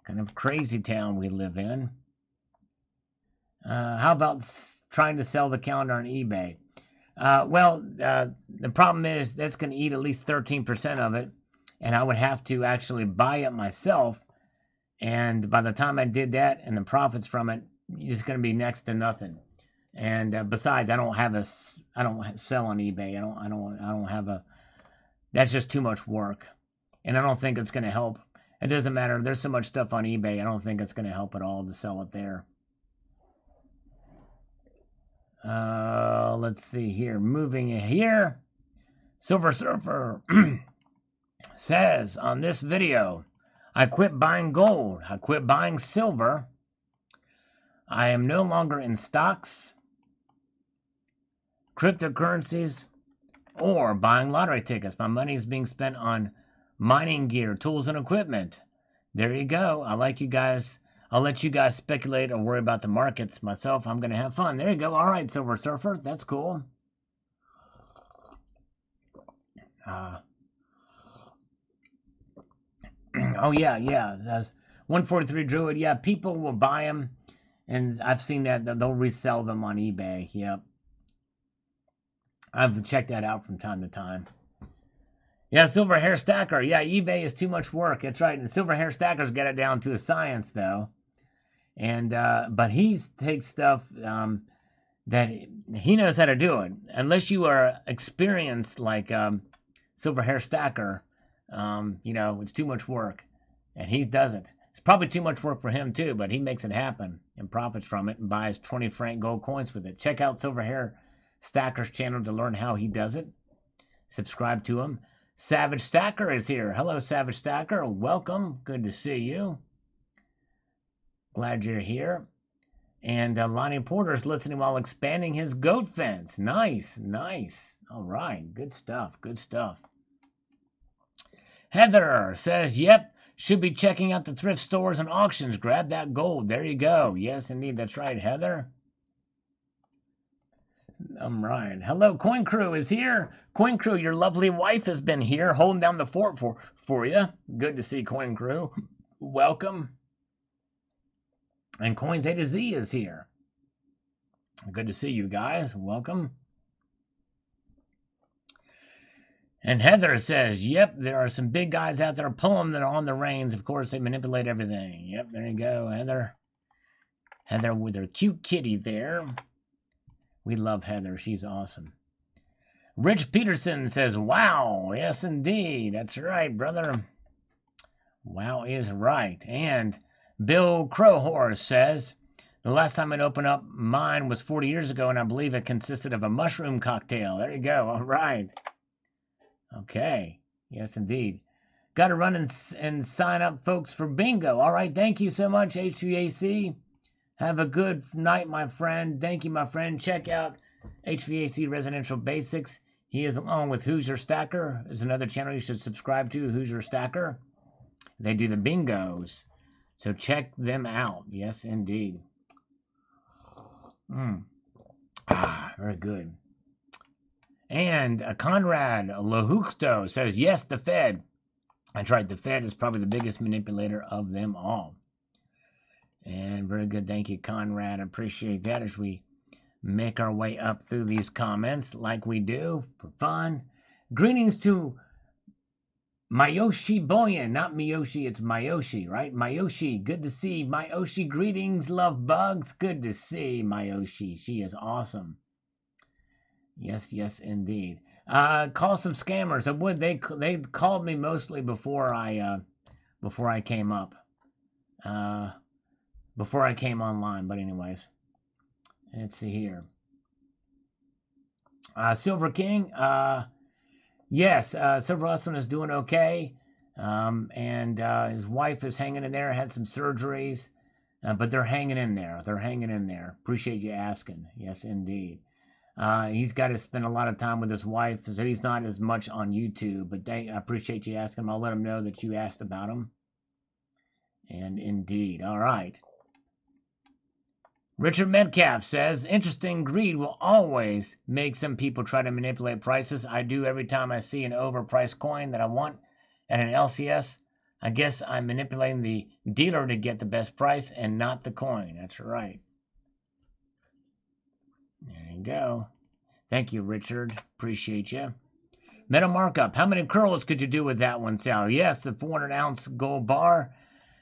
Kind of crazy town we live in. How about trying to sell the calendar on eBay? The problem is that's going to eat at least 13% of it, and I would have to actually buy it myself. And by the time I did that and the profits from it, it's going to be next to nothing. And besides, I don't sell on eBay. I don't have a. That's just too much work, and I don't think it's going to help. It doesn't matter. There's so much stuff on eBay. I don't think it's going to help at all to sell it there. Let's see here. Moving here. Silver Surfer says on this video, I quit buying gold. I quit buying silver. I am no longer in stocks, cryptocurrencies, or buying lottery tickets. My money is being spent on mining gear, tools, and equipment. There you go. I like you guys. I'll let you guys speculate or worry about the markets. Myself, I'm going to have fun. There you go. All right, Silver Surfer. That's cool. Oh, yeah. That's 143 Druid. Yeah, people will buy them. And I've seen that they'll resell them on eBay. Yep. I've checked that out from time to time. Yeah, Silver Hair Stacker. Yeah, eBay is too much work. That's right. And Silver Hair Stacker's got it down to a science, though. And but he takes stuff that he knows how to do it. Unless you are experienced like Silver Hair Stacker, it's too much work. And he does it. It's probably too much work for him, too, but he makes it happen and profits from it and buys 20 franc gold coins with it. Check out Silver Hair Stacker's channel to learn how he does it. Subscribe to him. Savage Stacker is here. Hello, Savage Stacker. Welcome. Good to see you. Glad you're here. And Lonnie Porter's listening while expanding his goat fence. Nice. All right. Good stuff. Heather says, yep. Should be checking out the thrift stores and auctions. Grab that gold. There you go. Yes, indeed. That's right, Heather. I'm right. Hello, Coin Crew is here. Coin Crew, your lovely wife has been here holding down the fort for you. Good to see Coin Crew. Welcome. And Coins A to Z is here. Good to see you guys. Welcome. And Heather says, yep, there are some big guys out there pulling that are on the reins. Of course, they manipulate everything. Yep, there you go, Heather. Heather with her cute kitty there. We love Heather. She's awesome. Rich Peterson says, wow. Yes, indeed. That's right, brother. Wow is right. And Bill Crowhorse says, the last time I'd opened up mine was 40 years ago, and I believe it consisted of a mushroom cocktail. There you go. All right. Okay. Yes, indeed. Got to run and sign up, folks, for bingo. All right. Thank you so much, HVAC. Have a good night, my friend. Thank you, my friend. Check out HVAC Residential Basics. He is along with Who's Your Stacker. Is another channel you should subscribe to, Who's Your Stacker. They do the bingos. So check them out. Yes, indeed. Very good. And Conrad Lahucto says, yes, the Fed. That's right. The Fed is probably the biggest manipulator of them all. And very good. Thank you, Conrad. I appreciate that as we make our way up through these comments like we do for fun. Greetings to Mayoshi Boyan. Not Miyoshi, it's Mayoshi, right? Mayoshi, good to see. Mayoshi, greetings, love bugs. Good to see Mayoshi. She is awesome. Yes, yes, indeed. Call some scammers. I would. They called me mostly before I came up. Before I came online. But anyways, let's see here. Silver King. Yes, Silver Hustling is doing okay. And his wife is hanging in there. Had some surgeries, but they're hanging in there. They're hanging in there. Appreciate you asking. Yes, indeed. He's got to spend a lot of time with his wife, so he's not as much on YouTube. But I appreciate you asking him. I'll let him know that you asked about him. And indeed. All right. Richard Metcalf says, interesting, greed will always make some people try to manipulate prices. I do every time I see an overpriced coin that I want at an LCS. I guess I'm manipulating the dealer to get the best price and not the coin. That's right. There you go. Thank you, Richard. Appreciate you. Meta markup. How many curls could you do with that one, Sal? Yes, the 400-ounce gold bar.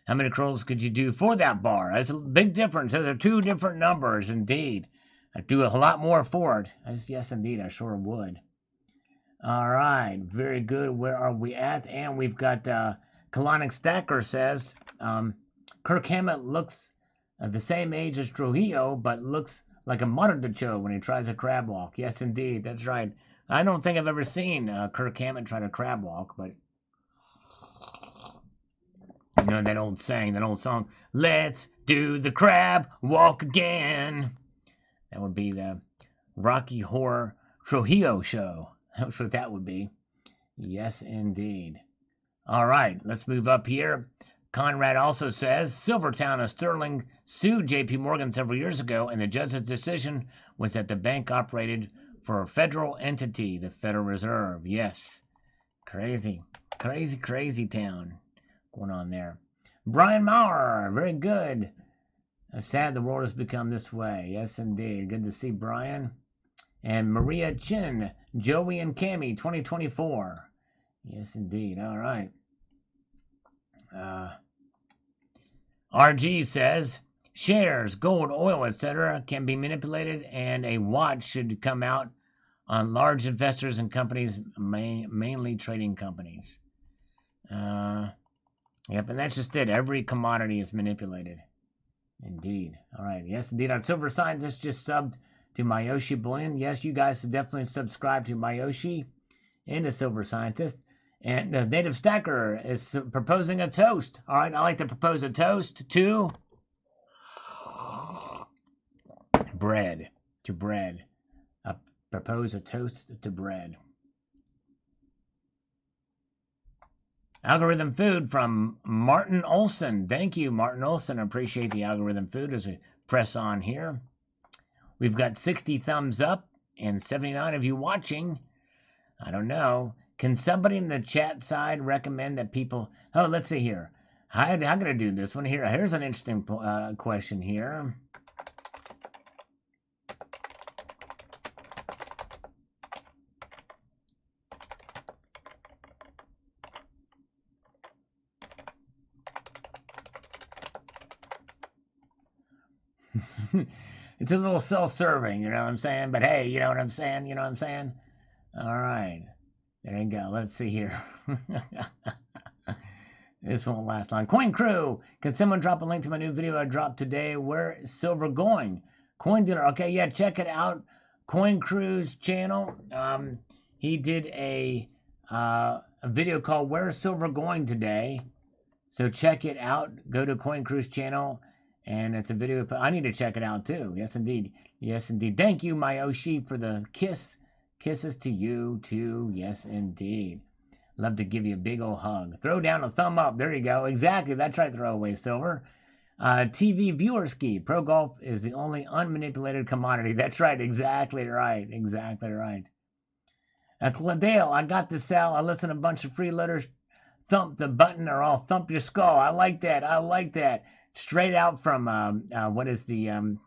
How many curls could you do for that bar? That's a big difference. Those are two different numbers, indeed. I'd do a lot more for it. Yes, indeed, I sure would. All right, very good. Where are we at? And we've got Colonic Stacker says, Kirk Hammett looks the same age as Trujillo, but looks like a Montecho when he tries a crab walk. Yes, indeed, that's right. I don't think I've ever seen Kirk Hammett try to crab walk, but you know that old saying, that old song, let's do the crab walk again. That would be the Rocky Horror Trujillo show. That's what that would be. Yes, indeed. All right, let's move up here. Conrad also says, Silvertown of Sterling sued J.P. Morgan several years ago, and the judge's decision was that the bank operated for a federal entity, the Federal Reserve. Yes. Crazy, crazy, crazy town going on there. Brian Maurer, very good. Sad the world has become this way. Yes, indeed. Good to see Brian. And Maria Chin, Joey and Cammy, 2024. Yes, indeed. All right. RG says, shares, gold, oil, etc. can be manipulated, and a watch should come out on large investors and companies, mainly trading companies. Yep, and that's just it. Every commodity is manipulated. Indeed. All right. Yes, indeed. Our Silver Scientist just subbed to Mayoshi Bullion. Yes, you guys should definitely subscribe to Mayoshi and the Silver Scientist. And the Native Stacker is proposing a toast. All right, I'd like to propose a toast to bread. To bread. Propose a toast to bread. Algorithm food from Martin Olson. Thank you, Martin Olson. I appreciate the algorithm food as we press on here. We've got 60 thumbs up and 79 of you watching. I don't know. Can somebody in the chat side recommend that people... Oh, let's see here. I'm going to do this one here. Here's an interesting question here. It's a little self-serving, you know what I'm saying? But hey, you know what I'm saying? You know what I'm saying? All right. There you go. Let's see here. This won't last long. Coin Crew. Can someone drop a link to my new video I dropped today? Where is silver going? Coin Dealer. Okay, yeah, check it out. Coin Crew's channel. He did a video called Where's Silver Going Today? So check it out. Go to Coin Crew's channel. And it's a video. I need to check it out too. Yes, indeed. Yes, indeed. Thank you, Mayoshi, for the kiss. Kisses to you, too. Yes, indeed. Love to give you a big old hug. Throw down a thumb up. There you go. Exactly. That's right, Throwaway Silver. TV Viewerski. Pro Golf is the only unmanipulated commodity. That's right. Exactly right. Exactly right. Cladale, I got the Sal. I listen to a bunch of freeloaders. Thump the button or I'll thump your skull. I like that. I like that. Straight out from, what is the,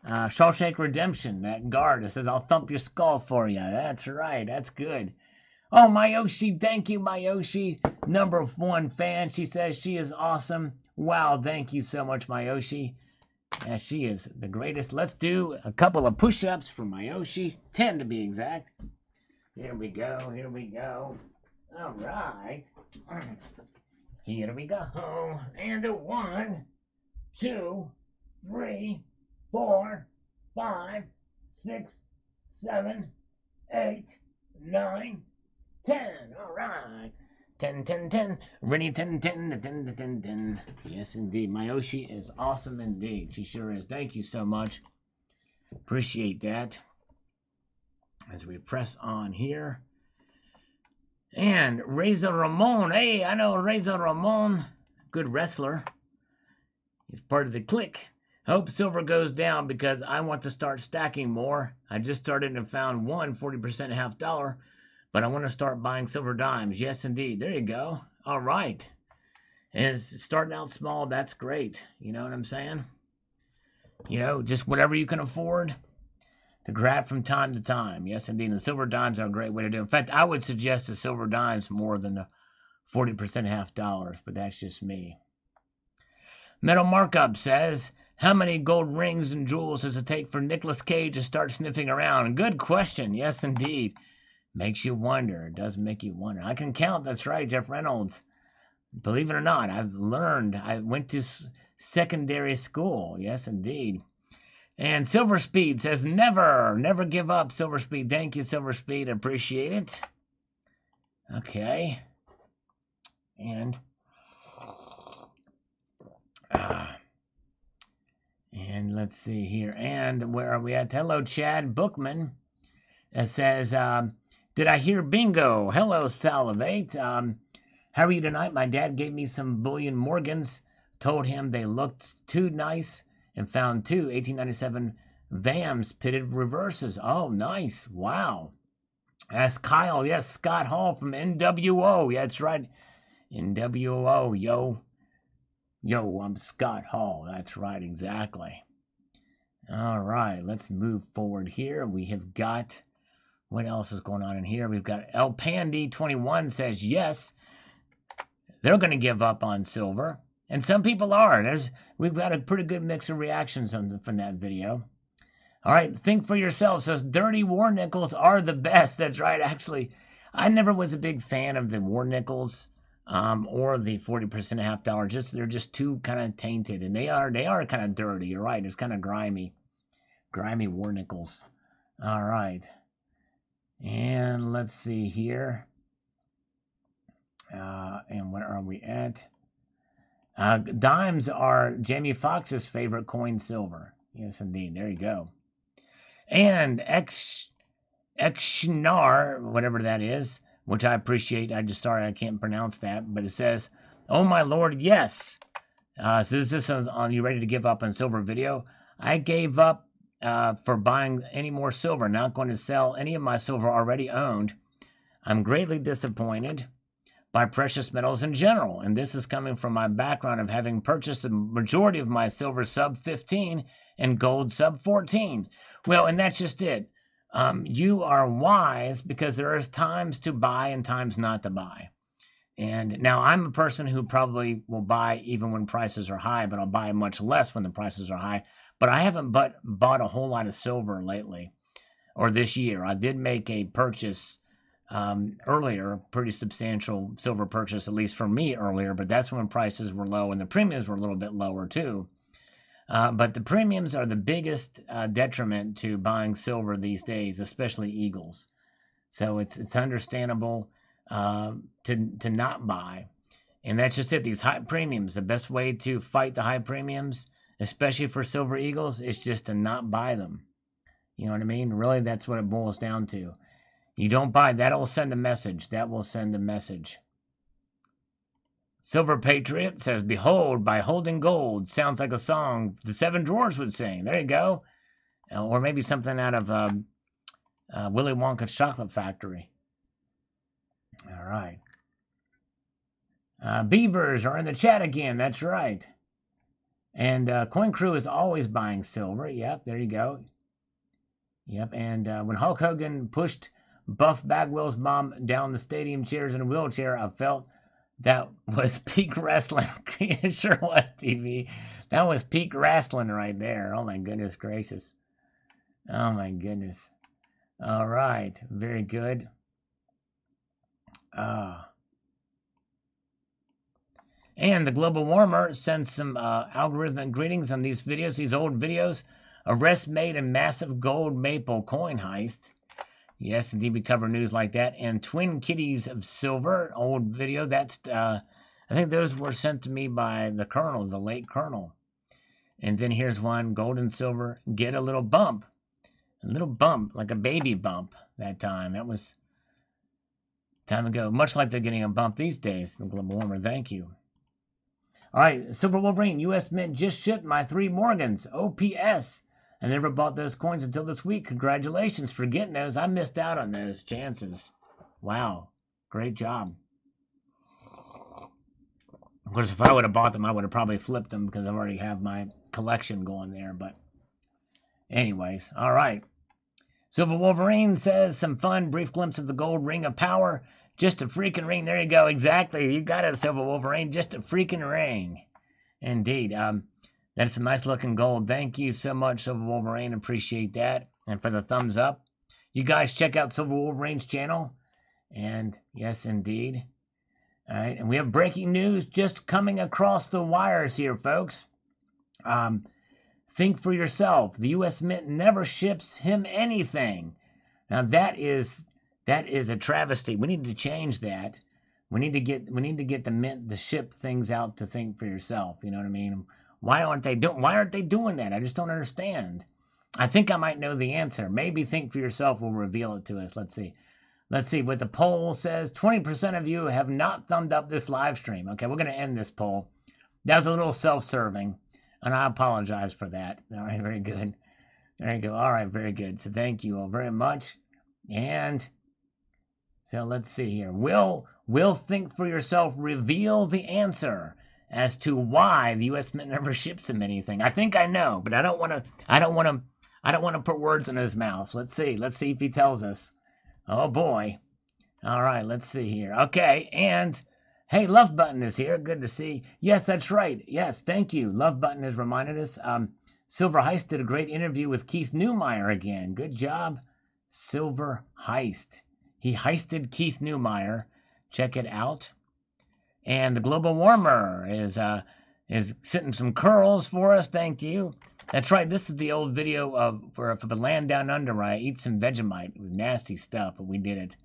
Shawshank Redemption. That guard that says, I'll thump your skull for you. That's right. That's good. Oh, Mayoshi, thank you, Mayoshi. #1 fan. She says she is awesome. Wow, thank you so much, Mayoshi. Yeah, she is the greatest. Let's do a couple of push-ups for Mayoshi. 10 to be exact. Here we go. Here we go. All right. Here we go. And a 1, 2, 3, 4, 5, 6, 7, 8, 9, 10. All right. 10, 10, 10. Ready, 10, 10, 10, 10, 10. Yes, indeed. Mayoshi is awesome indeed. She sure is. Thank you so much. Appreciate that. As we press on here. And Reza Ramon. Hey, I know Reza Ramon. Good wrestler. He's part of the clique. Hope silver goes down because I want to start stacking more. I just started and found one 40% half dollar. But I want to start buying silver dimes. Yes, indeed. There you go. All right. And it's starting out small. That's great. You know what I'm saying? You know, just whatever you can afford to grab from time to time. Yes, indeed. And the silver dimes are a great way to do it. In fact, I would suggest the silver dimes more than the 40% half dollars. But that's just me. Metal Markup says, how many gold rings and jewels does it take for Nicolas Cage to start sniffing around? Good question. Yes, indeed. Makes you wonder. It does make you wonder. I can count. That's right, Jeff Reynolds. Believe it or not, I've learned. I went to secondary school. Yes, indeed. And Silver Speed says, never give up, Silver Speed. Thank you, Silver Speed. Appreciate it. Okay. And let's see here. And where are we at? Hello, Chad Bookman. It says, did I hear bingo? Hello, Salivate. How are you tonight? My dad gave me some Bullion Morgans. Told him they looked too nice and found 2 1897 VAMs pitted reverses. Oh, nice. Wow. That's Kyle. Yes, Scott Hall from NWO. Yeah, that's right. NWO, yo. Yo, I'm Scott Hall. That's right, exactly. All right, let's move forward here. We have got... What else is going on in here? We've got El Pandy 21 says yes. They're going to give up on silver. And some people are. We've got a pretty good mix of reactions from that video. All right, think for yourself. Says dirty war nickels are the best. That's right. Actually, I never was a big fan of the war nickels or the 40% half dollar. They're just too kind of tainted, and they are kind of dirty. You're right. It's kind of grimy war nickels. All right. And let's see here. And where are we at? Dimes are Jamie Foxx's favorite coin, silver. Yes, indeed. There you go. And Xnar, whatever that is, which I appreciate. Sorry I can't pronounce that, but it says, "Oh my lord, yes." So this is on you ready to give up on silver video. I gave up for buying any more silver. Not going to sell any of my silver already owned. I'm greatly disappointed by precious metals in general, and this is coming from my background of having purchased the majority of my silver sub 15 and gold sub 14. Well, and that's just it. You are wise because there is times to buy and times not to buy. And now I'm a person who probably will buy even when prices are high, but I'll buy much less when the prices are high. But I haven't bought a whole lot of silver lately or this year. I did make a purchase earlier, pretty substantial silver purchase, at least for me earlier, but that's when prices were low and the premiums were a little bit lower too. But the premiums are the biggest detriment to buying silver these days, especially Eagles. So it's understandable to not buy. And that's just it. These high premiums, the best way to fight the high premiums, especially for silver Eagles, is just to not buy them. You know what I mean? Really, that's what it boils down to. You don't buy. That will send a message. That will send a message. Silver Patriot says, "Behold, by holding gold." Sounds like a song the Seven Dwarfs would sing. There you go. Or maybe something out of Willy Wonka's Chocolate Factory. All right. Beavers are in the chat again. That's right. And Coin Crew is always buying silver. Yep, there you go. Yep, and when Hulk Hogan pushed Buff Bagwell's mom down the stadium chairs in a wheelchair, I felt that was peak wrestling. It sure was, TV. That was peak wrestling right there. Oh, my goodness gracious. Oh, my goodness. All right, very good. And the Global Warmer sends some algorithmic greetings on these videos, these old videos. Arrest made in massive gold maple coin heist. Yes, indeed, we cover news like that. And Twin Kitties of Silver, old video. That's, I think those were sent to me by the Colonel, the late Colonel. And then here's one, gold and silver, get a little bump. A little bump, like a baby bump that time. That was time ago. Much like they're getting a bump these days, the Global Warmer. Thank you. All right, Silver Wolverine, U.S. Mint just shipped my 3 Morgans, OPS. I never bought those coins until this week. Congratulations for getting those. I missed out on those chances. Wow, great job. Of course, if I would have bought them, I would have probably flipped them because I already have my collection going there. But anyways, all right. Silver Wolverine says, some fun, brief glimpse of the gold ring of power. Just a freaking ring. There you go. Exactly. You got it, Silver Wolverine. Just a freaking ring. Indeed. That's a nice looking gold. Thank you so much, Silver Wolverine. Appreciate that. And for the thumbs up. You guys check out Silver Wolverine's channel. And yes, indeed. All right. And we have breaking news just coming across the wires here, folks. Think for yourself. The U.S. Mint never ships him anything. Now that is a travesty. We need to change that. We need to get the Mint to ship things out to think for yourself. You know what I mean? Why aren't they doing that? I just don't understand. I think I might know the answer. Maybe Think for Yourself will reveal it to us. Let's see what the poll says. 20% of you have not thumbed up this live stream. Okay, we're going to end this poll. That was a little self-serving, and I apologize for that. All right, very good. There you go. All right, very good. So thank you all very much. And so let's see here. Will Think for Yourself reveal the answer as to why the U.S. Mint never ships him anything? I think I know, but I don't want to put words in his mouth. Let's see if he tells us. Oh boy. All right, let's see here. Okay, and hey, Love Button is here. Good to see. Yes, that's right. Yes, thank you. Love Button has reminded us. Silver Heist did a great interview with Keith Neumeyer again. Good job, Silver Heist. He heisted Keith Neumeyer. Check it out. And the Global Warmer is sitting some curls for us. Thank you. That's right. This is the old video of for the land down under where I eat some Vegemite. It was nasty stuff, but we did it.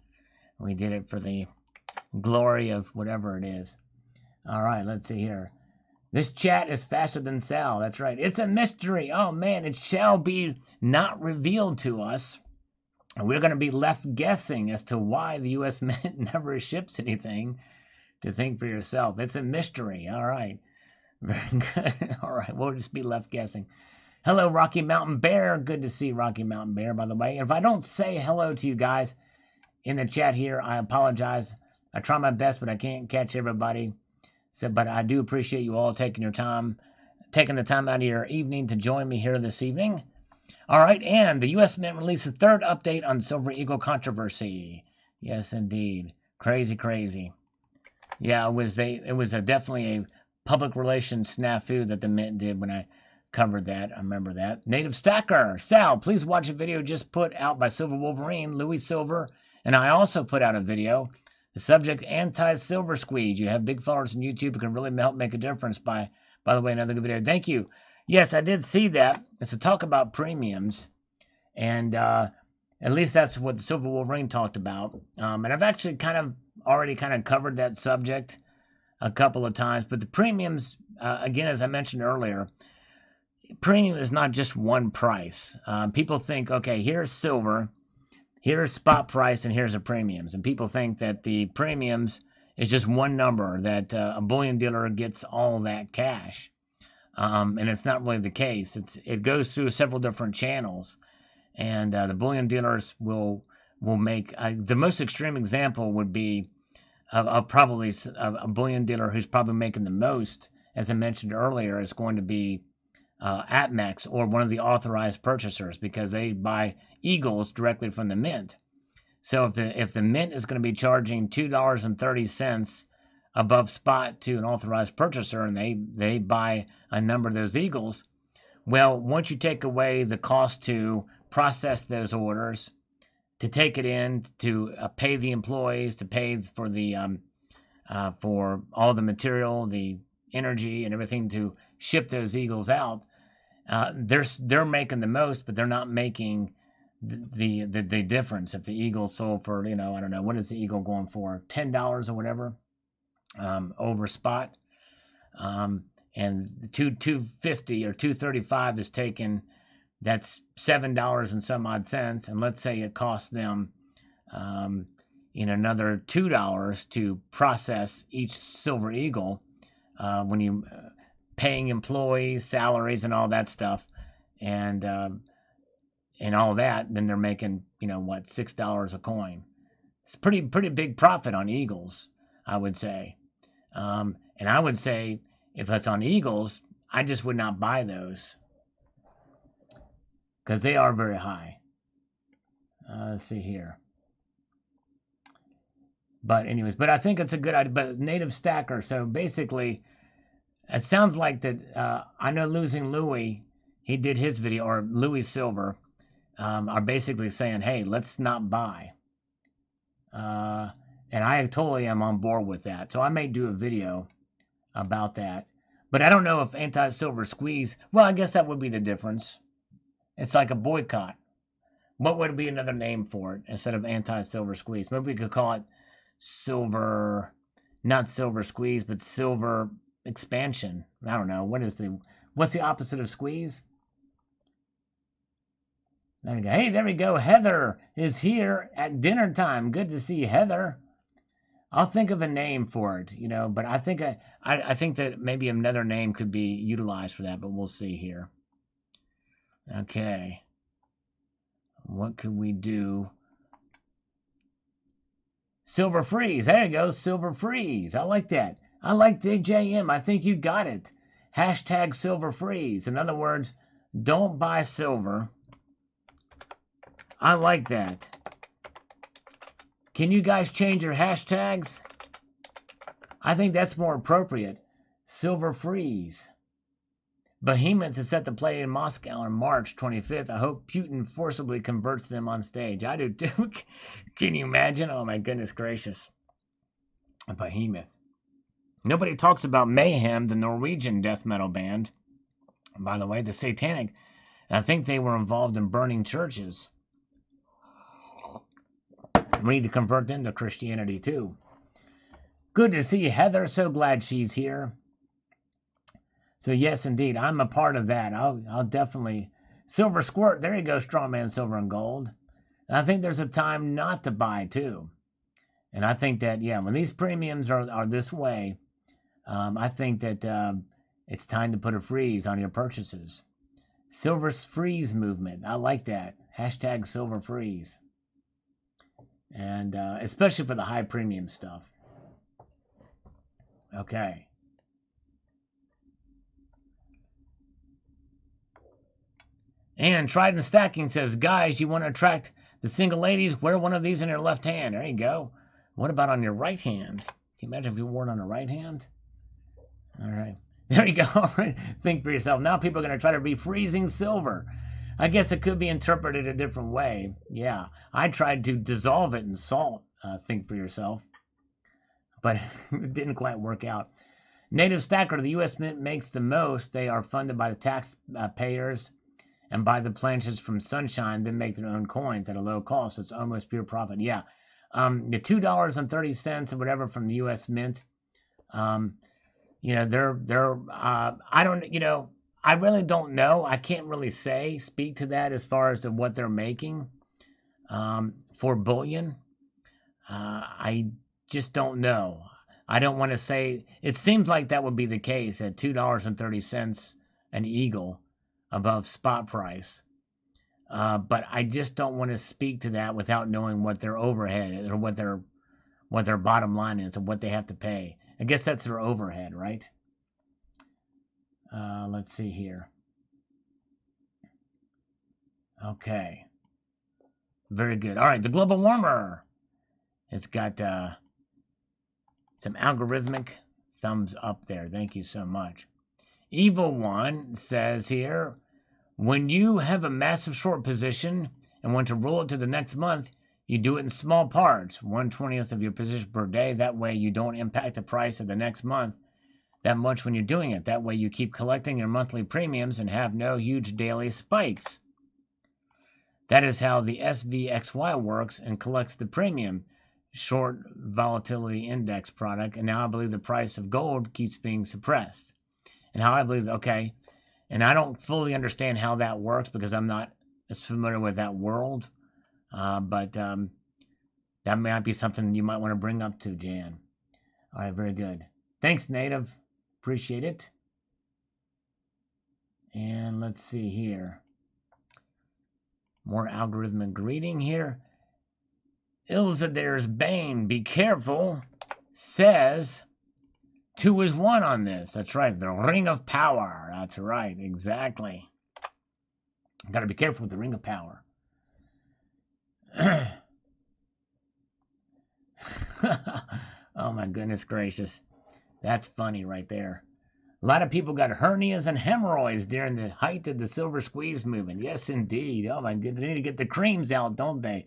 We did it for the glory of whatever it is. All right, let's see here. This chat is faster than Sal. That's right. It's a mystery. Oh, man, it shall be not revealed to us. We're going to be left guessing as to why the U.S. Mint never ships anything to Think for Yourself. It's a mystery. All right. Very good. All right. We'll just be left guessing. Hello, Rocky Mountain Bear. Good to see Rocky Mountain Bear, by the way. If I don't say hello to you guys in the chat here, I apologize. I try my best, but I can't catch everybody. So, but I do appreciate you all taking the time out of your evening to join me here this evening. All right, and the U.S. Mint released a third update on Silver Eagle controversy. Yes, indeed. Crazy, crazy. Yeah, it was definitely a public relations snafu that the Mint did when I covered that. I remember that. Native Stacker. Sal, please watch a video just put out by Silver Wolverine, Louis Silver, and I also put out a video. The subject, anti-silver squeeze. You have big followers on YouTube who can really help make a difference by the way, another good video. Thank you. Yes, I did see that. It's a talk about premiums, and at least that's what the Silver Wolverine talked about. And I've actually already covered that subject a couple of times. But the premiums, again, as I mentioned earlier, premium is not just one price. People think, okay, here's silver, Here's spot price and here's the premiums. And people think that the premiums is just one number, that a bullion dealer gets all that cash. And it's not really the case. It goes through several different channels. And the bullion dealers will make, the most extreme example would be of probably a bullion dealer who's probably making the most, as I mentioned earlier, is going to be APMEX, or one of the authorized purchasers, because they buy Eagles directly from the mint. So if the mint is going to be charging $2.30 above spot to an authorized purchaser, and they buy a number of those Eagles, well, once you take away the cost to process those orders, to take it in, to pay the employees, to pay for the for all the material, the energy, and everything to ship those Eagles out, they're making the most, but they're not making the difference. If the Eagle sold for, I don't know, what is the Eagle going for, $10 or whatever, over spot, and $2.50 or $2.35 is taken. That's $7 and some odd cents, and let's say it costs them, another $2 to process each silver Eagle. When you paying employees, salaries, and all that stuff, and all that, then they're making $6 a coin. It's pretty big profit on Eagles, I would say. And I would say if it's on Eagles, I just would not buy those, because they are very high. Let's see here. But anyways, I think it's a good idea. But native stacker, so basically, it sounds like that. I know Losing Louis, he did his video, or Louis Silver, are basically saying, hey, let's not buy. And I totally am on board with that. So I may do a video about that. But I don't know if anti-silver squeeze, well, I guess that would be the difference. It's like a boycott. What would be another name for it instead of anti-silver squeeze? Maybe we could call it silver, not silver squeeze, but silver expansion. I don't know. What's the opposite of squeeze? There we go. Hey, there we go. Heather is here at dinner time. Good to see Heather. I'll think of a name for it, but I think that maybe another name could be utilized for that, but we'll see here. Okay. What could we do? Silver Freeze. There you go. Silver Freeze. I like that. I like the JM. I think you got it. Hashtag Silver Freeze. In other words, don't buy silver. I like that. Can you guys change your hashtags? I think that's more appropriate. Silver Freeze. Behemoth is set to play in Moscow on March 25th. I hope Putin forcibly converts them on stage. I do too. Can you imagine? Oh my goodness gracious. A Behemoth. Nobody talks about Mayhem, the Norwegian death metal band. By the way, the Satanic. I think they were involved in burning churches. We need to convert them to Christianity too. Good to see Heather. So glad she's here. So yes, indeed, I'm a part of that. I'll definitely Silver Squirt. There you go, Strawman Silver and Gold. And I think there's a time not to buy too. And I think that when these premiums are this way, I think that it's time to put a freeze on your purchases. Silver Freeze movement. I like that. Hashtag Silver Freeze. And especially for the high premium stuff. Okay. And Trident Stacking says, guys, you want to attract the single ladies? Wear one of these in your left hand. There you go. What about on your right hand? Can you imagine if you wore it on the right hand? All right. There you go. All right. Think for yourself. Now people are going to try to be freezing silver. I guess it could be interpreted a different way. Yeah. I tried to dissolve it in salt. Think for yourself. But it didn't quite work out. Native Stacker, the U.S. Mint makes the most. They are funded by the taxpayers and buy the planches from Sunshine, then make their own coins at a low cost. So it's almost pure profit. Yeah. The $2.30 or whatever from the U.S. Mint, they're I don't, I really don't know. I can't really speak to that as far as to what they're making. 4 billion. I just don't know. I don't want to say. It seems like that would be the case at $2.30 an eagle above spot price. But I just don't want to speak to that without knowing what their overhead is, or what their bottom line is, and what they have to pay. I guess that's their overhead, right? Let's see here. Okay. Very good. All right, the global warmer. It's got some algorithmic thumbs up there. Thank you so much. Evil One says here, when you have a massive short position and want to roll it to the next month, you do it in small parts, 1/20th of your position per day. That way you don't impact the price of the next month that much when you're doing it. That way you keep collecting your monthly premiums and have no huge daily spikes. That is how the SVXY works and collects the premium, short volatility index product. And now I believe the price of gold keeps being suppressed. And how I believe, okay, and I don't fully understand how that works because I'm not as familiar with that world. But that might be something you might want to bring up to Jan. All right, very good. Thanks, Native. Appreciate it. And let's see here. More algorithmic greeting here. Ilzadir's Bane, be careful, says 2 is 1 on this. That's right, the Ring of Power. That's right, exactly. Got to be careful with the Ring of Power. Oh my goodness gracious. That's funny right there. A lot of people got hernias and hemorrhoids during the height of the silver squeeze movement. Yes, indeed. Oh my goodness. They need to get the creams out, don't they?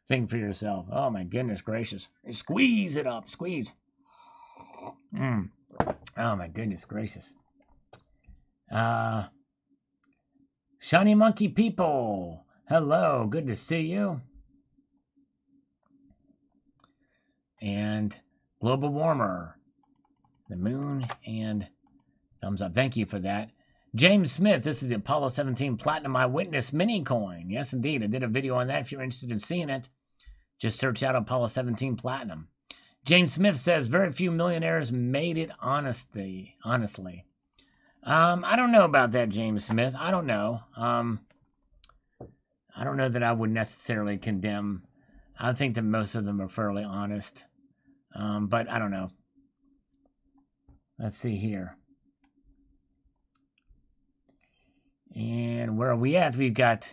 Think for yourself. Oh my goodness gracious. Squeeze it up. Squeeze. Oh my goodness gracious. Shiny Monkey people. Hello. Good to see you. And global warmer. The moon and thumbs up. Thank you for that. James Smith, this is the Apollo 17 Platinum Eyewitness mini coin. Yes, indeed. I did a video on that. If you're interested in seeing it, just search out Apollo 17 Platinum. James Smith says, very few millionaires made it honestly. I don't know about that, James Smith. I don't know. I don't know that I would necessarily condemn. I think that most of them are fairly honest. But I don't know. Let's see here. And where are we at? We've got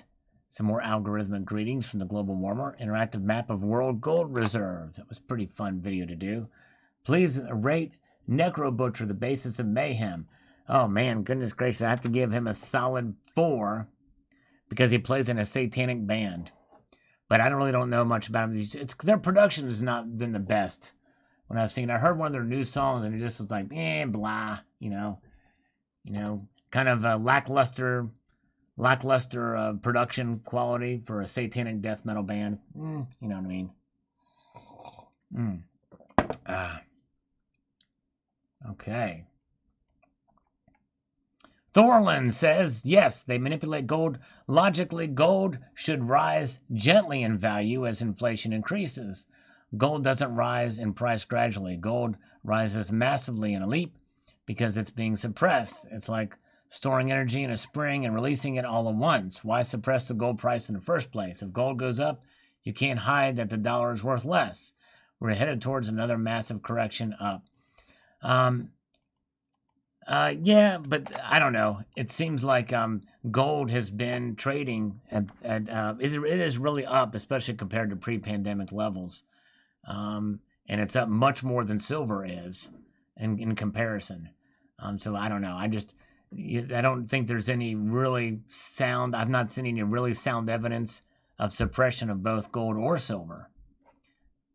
some more algorithmic greetings from the global warmer. Interactive map of world gold reserves. That was a pretty fun video to do. Please rate Necro Butcher, the basis of mayhem. Oh man, goodness gracious, I have to give him a solid 4 because he plays in a satanic band. But I don't know much about him. Their production has not been the best. When I've seen, I heard one of their new songs and it just was like, blah, you know, kind of a lackluster production quality for a satanic death metal band. You know what I mean? Okay. Thorlin says, yes, they manipulate gold. Logically, gold should rise gently in value as inflation increases. Gold doesn't rise in price gradually. Gold rises massively in a leap because it's being suppressed. It's like storing energy in a spring and releasing it all at once. Why suppress the gold price in the first place? If gold goes up, you can't hide that the dollar is worth less. We're headed towards another massive correction up. Yeah, but I don't know. It seems like gold has been trading at it is really up, especially compared to pre-pandemic levels. And it's up much more than silver is in comparison. So I don't know. I don't think there's any really sound. I've not seen any really sound evidence of suppression of both gold or silver.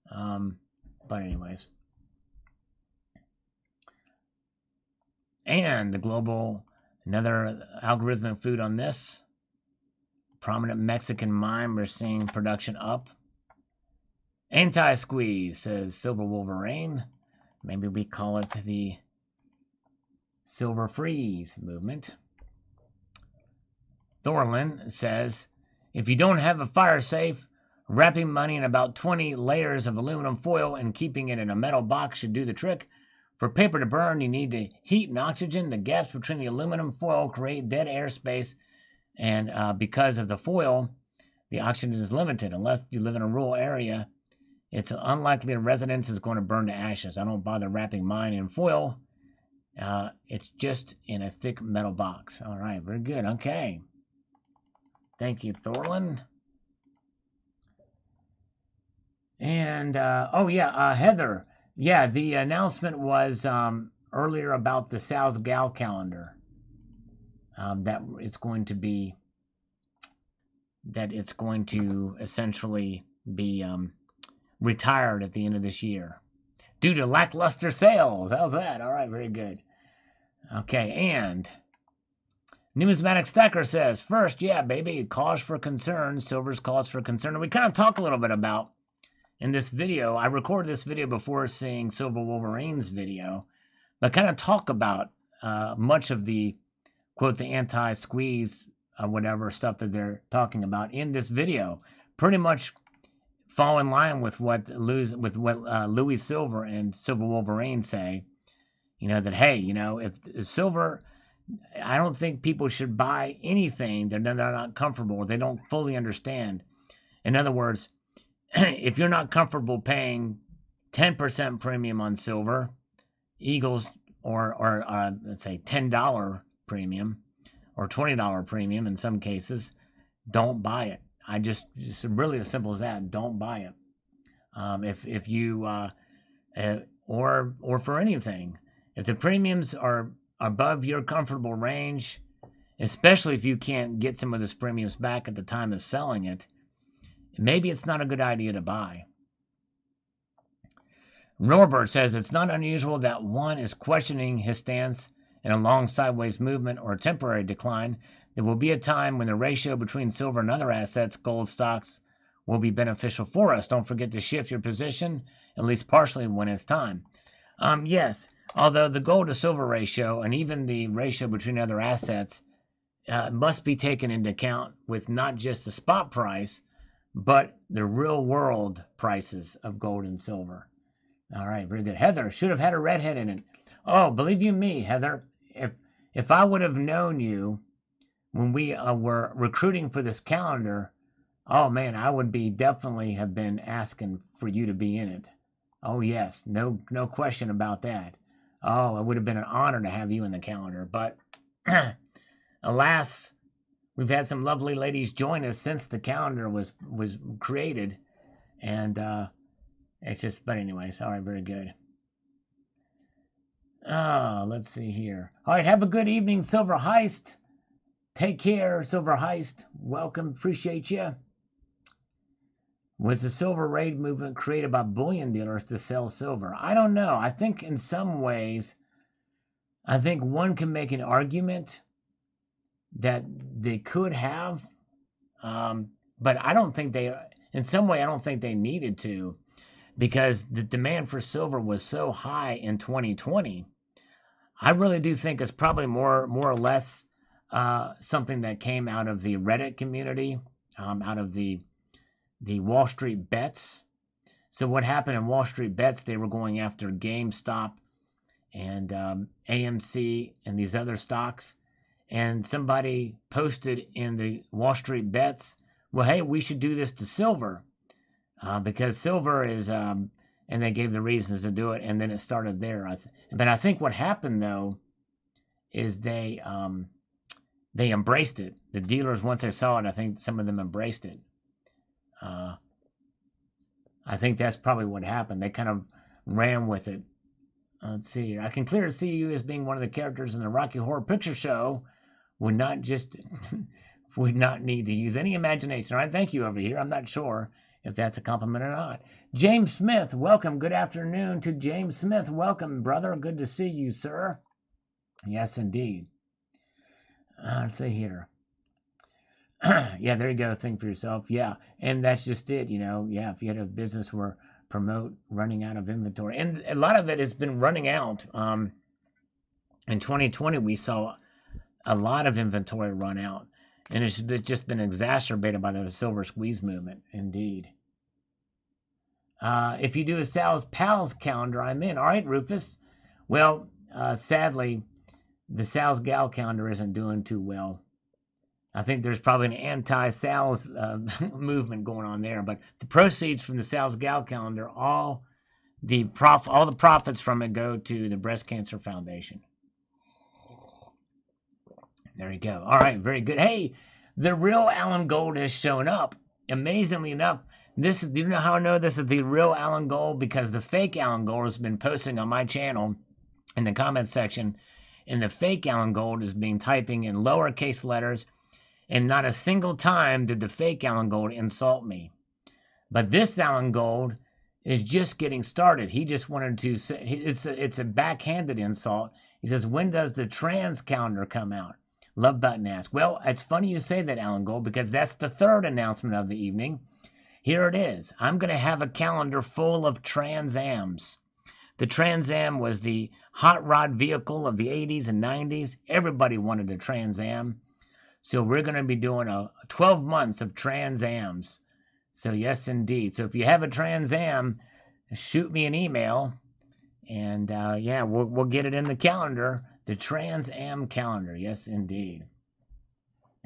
But anyways. And the global, another algorithmic food on this. Prominent Mexican mine, we're seeing production up. Anti-squeeze, says Silver Wolverine. Maybe we call it the Silver Freeze movement. Thorlin says, if you don't have a fire safe, Wrapping money in about 20 layers of aluminum foil and keeping it in a metal box should do the trick. For paper to burn, you need to heat and oxygen. The gaps between the aluminum foil create dead air space, and because of the foil, the oxygen is limited. Unless you live in a rural area, it's unlikely a residence is going to burn to ashes. I don't bother wrapping mine in foil. It's just in a thick metal box. All right, very good. Okay. Thank you, Thorlin. And, oh, yeah, Heather. Yeah, the announcement was earlier about the Sal's Gal calendar. That it's going to essentially be retired at the end of this year due to lackluster sales. How's that? All right, very good. Okay, and Numismatic Stacker says, first, yeah, baby, cause for concern. Silver's cause for concern. And we kind of talk a little bit about in this video. I recorded this video before seeing Silver Wolverine's video, but kind of talk about much of the, quote, the anti-squeeze, whatever stuff that they're talking about in this video. Pretty much fall in line with what Louis Silver and Silver Wolverine say. You know, that, hey, you know, if silver, I don't think people should buy anything that they're not comfortable, they don't fully understand. In other words, if you're not comfortable paying 10% premium on silver, Eagles, or let's say $10 premium, or $20 premium in some cases, don't buy it. It's really as simple as that. Don't buy it. If you, or for anything, if the premiums are above your comfortable range, especially if you can't get some of those premiums back at the time of selling it, maybe it's not a good idea to buy. Norbert says it's not unusual that one is questioning his stance in a long sideways movement or a temporary decline. There will be a time when the ratio between silver and other assets, gold stocks, will be beneficial for us. Don't forget to shift your position, at least partially, when it's time. Yes, although the gold to silver ratio and even the ratio between other assets must be taken into account with not just the spot price, but the real world prices of gold and silver. All right, very good. Heather, should have had a redhead in it. Oh, believe you me, Heather, if I would have known you when we were recruiting for this calendar, oh man, I would definitely have been asking for you to be in it. Oh yes, no question about that. Oh, it would have been an honor to have you in the calendar. But alas, we've had some lovely ladies join us since the calendar was created, and it's just. But anyways, all right, very good. Oh, let's see here. All right, have a good evening, Silver Heist. Take care, Silver Heist. Welcome, appreciate you. Was the silver raid movement created by bullion dealers to sell silver? I don't know. I think in some ways, I think one can make an argument that they could have, but I don't think in some way, I don't think they needed to, because the demand for silver was so high in 2020. I really do think it's probably more or less something that came out of the Reddit community, out of the Wall Street bets. So what happened in Wall Street bets, they were going after GameStop and AMC and these other stocks. And somebody posted in the Wall Street bets, well, hey, we should do this to silver because silver is, and they gave the reasons to do it. And then it started there. But I think what happened, though, is they embraced it. The dealers, once they saw it, I think some of them embraced it. I think that's probably what happened. They kind of ran with it. Let's see. I can clearly see you as being one of the characters in the Rocky Horror Picture Show. Would not need to use any imagination. All right, thank you over here. I'm not sure if that's a compliment or not. James Smith, welcome. Good afternoon to James Smith. Welcome, brother. Good to see you, sir. Yes, indeed. Let's see here. Yeah, there you go. Think for yourself. Yeah, and that's just it. You know, yeah, if you had a business where promote running out of inventory, and a lot of it has been running out. In 2020, we saw a lot of inventory run out, and it's just been exacerbated by the silver squeeze movement. Indeed. If you do a Sal's Pals calendar, I'm in. All right, Rufus. Well, sadly, the Sal's Gal calendar isn't doing too well. I think there's probably an anti-Sal's movement going on there. But the proceeds from the Sal's Gal calendar, all the profits from it go to the Breast Cancer Foundation. There you go. All right, very good. Hey, the real Alan Gold has shown up. Amazingly enough, do you know how I know this is the real Alan Gold? Because the fake Alan Gold has been posting on my channel in the comments section, and the fake Alan Gold is being typing in lowercase letters, and not a single time did the fake Alan Gold insult me. But this Alan Gold is just getting started. He just wanted to say, it's a backhanded insult. He says, when does the trans calendar come out? Love Button asks. Well, it's funny you say that, Alan Gold, because that's the third announcement of the evening. Here it is. I'm going to have a calendar full of Trans Ams. The Trans Am was the hot rod vehicle of the 80s and 90s. Everybody wanted a Trans Am. So we're going to be doing 12 months of Trans Ams. So yes, indeed. So if you have a Trans Am, shoot me an email. And yeah, we'll get it in the calendar. The Trans Am calendar. Yes, indeed.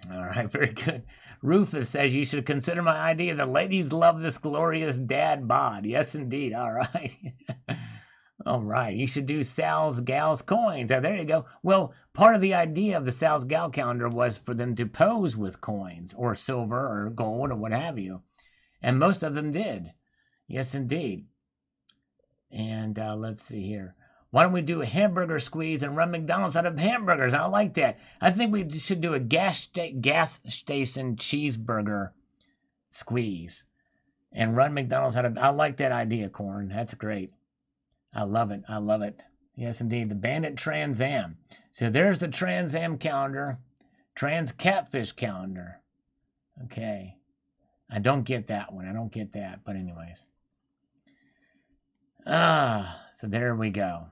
All right, very good. Rufus says you should consider my idea. The ladies love this glorious dad bod. Yes, indeed. All right. All right. You should do Sal's Gals coins. There you go. Well, part of the idea of the Sal's Gal calendar was for them to pose with coins or silver or gold or what have you. And most of them did. Yes, indeed. And let's see here. Why don't we do a hamburger squeeze and run McDonald's out of hamburgers? I like that. I think we should do a gas station cheeseburger squeeze and run McDonald's out of... I like that idea, Corn. That's great. I love it. I love it. Yes, indeed. The Bandit Trans Am. So there's the Trans Am calendar. Trans Catfish calendar. Okay. I don't get that one. I don't get that. But anyways. So there we go.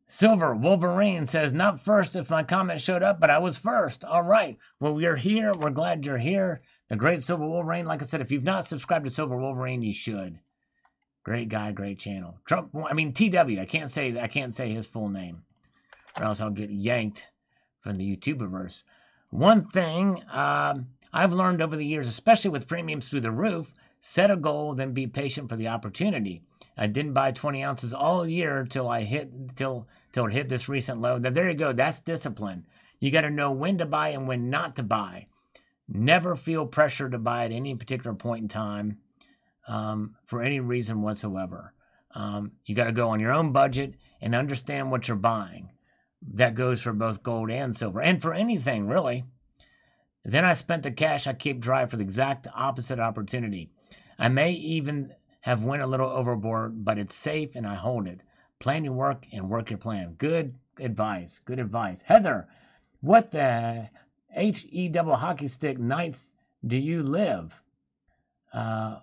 Silver Wolverine says, not first if my comment showed up, but I was first. All right. Well, we're here. We're glad you're here. The great Silver Wolverine. Like I said, if you've not subscribed to Silver Wolverine, you should. Great guy, great channel. TW. I can't say his full name, or else I'll get yanked from the YouTuberverse. One thing I've learned over the years, especially with premiums through the roof, set a goal, then be patient for the opportunity. I didn't buy 20 ounces all year till it hit this recent low. Now, there you go. That's discipline. You got to know when to buy and when not to buy. Never feel pressure to buy at any particular point in time for any reason whatsoever. You got to go on your own budget and understand what you're buying. That goes for both gold and silver, and for anything, really. Then I spent the cash I keep dry for the exact opposite opportunity. I may even have went a little overboard, but it's safe and I hold it. Plan your work and work your plan. Good advice. Good advice. Heather, what the HE double hockey stick nights do you live? I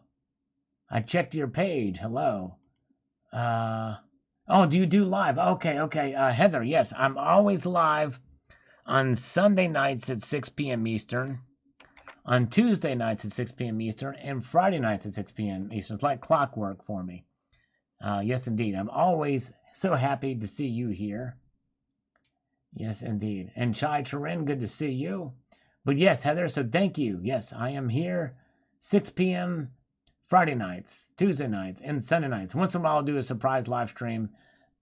checked your page. Hello. Oh, do you do live? Okay. Heather, yes, I'm always live on Sunday nights at 6 p.m. Eastern, on Tuesday nights at 6 p.m. Eastern, and Friday nights at 6 p.m. Eastern. It's like clockwork for me. Yes, indeed. I'm always so happy to see you here. Yes, indeed. And Chai Charin, good to see you. But yes, Heather, so thank you. Yes, I am here 6 p.m. Friday nights, Tuesday nights, and Sunday nights. Once in a while, I'll do a surprise live stream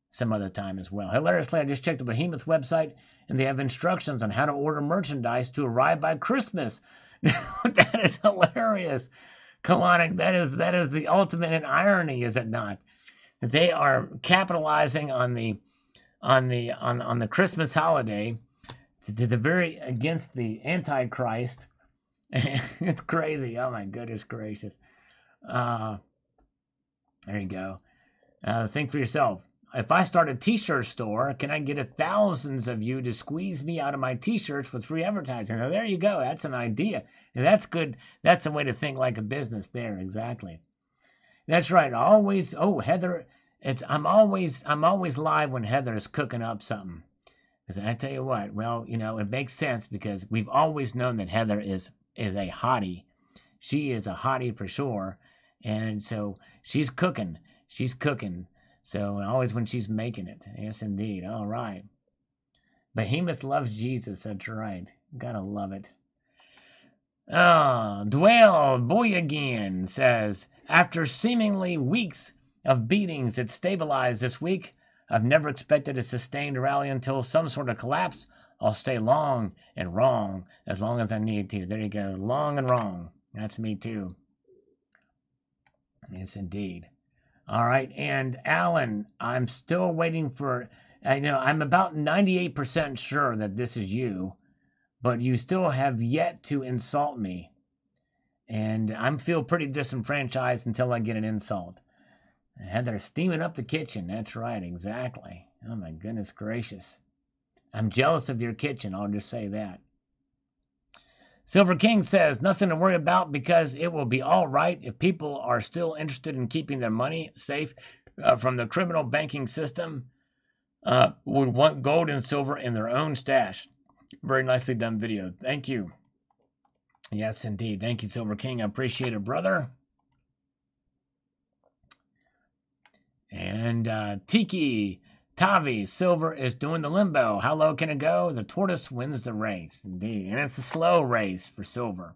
some other time as well. Hilariously, I just checked the Behemoth website, and they have instructions on how to order merchandise to arrive by Christmas. That is hilarious. Kalanick, that is the ultimate in irony, is it not? They are capitalizing on the Christmas holiday to the very against the Antichrist. It's crazy. Oh my goodness gracious. There you go. Think for yourself. If I start a t-shirt store, can I get thousands of you to squeeze me out of my t-shirts with free advertising? Now, there you go. That's an idea. And that's good. That's a way to think like a business there. Exactly. That's right. Always. Oh, Heather. I'm always live when Heather is cooking up something. Because I tell you what, well, it makes sense because we've always known that Heather is a hottie. she is a hottie for sure. And so she's cooking. She's cooking. So always when she's making it. Yes, indeed. All right. Behemoth loves Jesus. That's right. Gotta love it. Dwell Boy again says, after seemingly weeks of beatings, it stabilized this week. I've never expected a sustained rally until some sort of collapse. I'll stay long and wrong as long as I need to. There you go. Long and wrong. That's me too. Yes, indeed. All right. And Alan, I'm still waiting for, I'm about 98% sure that this is you, but you still have yet to insult me. And I feel pretty disenfranchised until I get an insult. They're steaming up the kitchen. That's right. Exactly. Oh my goodness gracious. I'm jealous of your kitchen. I'll just say that. Silver King says, nothing to worry about because it will be all right if people are still interested in keeping their money safe from the criminal banking system. Would want gold and silver in their own stash. Very nicely done video. Thank you. Yes, indeed. Thank you, Silver King. I appreciate it, brother. And Tiki Tavi, silver is doing the limbo. How low can it go? The tortoise wins the race. Indeed. And it's a slow race for silver.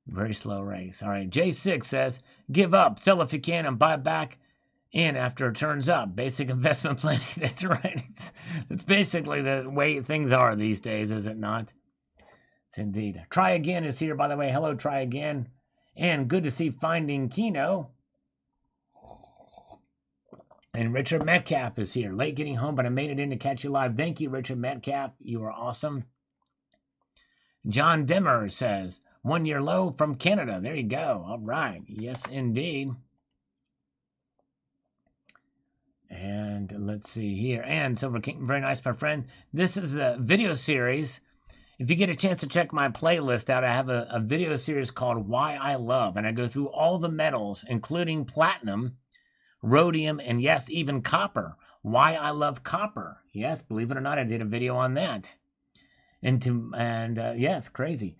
Very slow race. All right. J6 says, give up, sell if you can, and buy back in after it turns up. Basic investment planning. That's right. It's basically the way things are these days, is it not? It's indeed. Try Again is here, by the way. Hello, Try Again. And good to see Finding Kino. And Richard Metcalf is here. Late getting home, but I made it in to catch you live. Thank you, Richard Metcalf. You are awesome. John Dimmer says, 1 year low from Canada. There you go. All right. Yes, indeed. And let's see here. And Silver King, very nice, my friend. This is a video series. If you get a chance to check my playlist out, I have a video series called Why I Love. And I go through all the metals, including platinum, rhodium, and yes, even copper. Why I love copper. Yes, believe it or not, I did a video on that. Yes, crazy.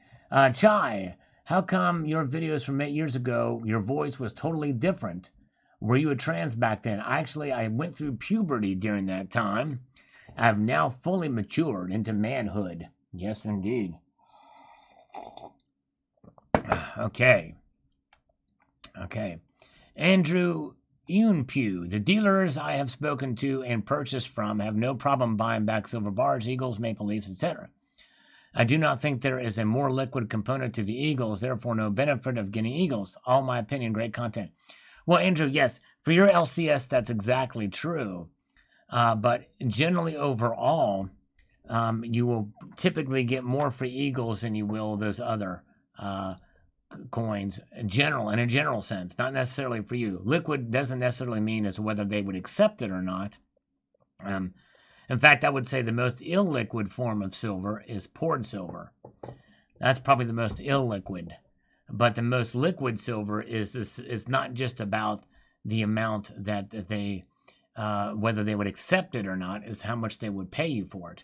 Chai, how come your videos from 8 years ago, your voice was totally different? Were you a trans back then? I went through puberty during that time. I've now fully matured into manhood. Yes, indeed. Okay. Andrew Unpew, the dealers I have spoken to and purchased from have no problem buying back silver bars, eagles, maple leafs, etc. I do not think there is a more liquid component to the eagles, therefore no benefit of getting eagles. All my opinion, great content. Well, Andrew, yes, for your LCS, that's exactly true. But generally overall, you will typically get more for eagles than you will those other coins in a general sense, not necessarily for you. Liquid doesn't necessarily mean as whether they would accept it or not. In fact, I would say the most illiquid form of silver is poured silver. That's probably the most illiquid. But the most liquid silver is not just about the amount that they, whether they would accept it or not, is how much they would pay you for it.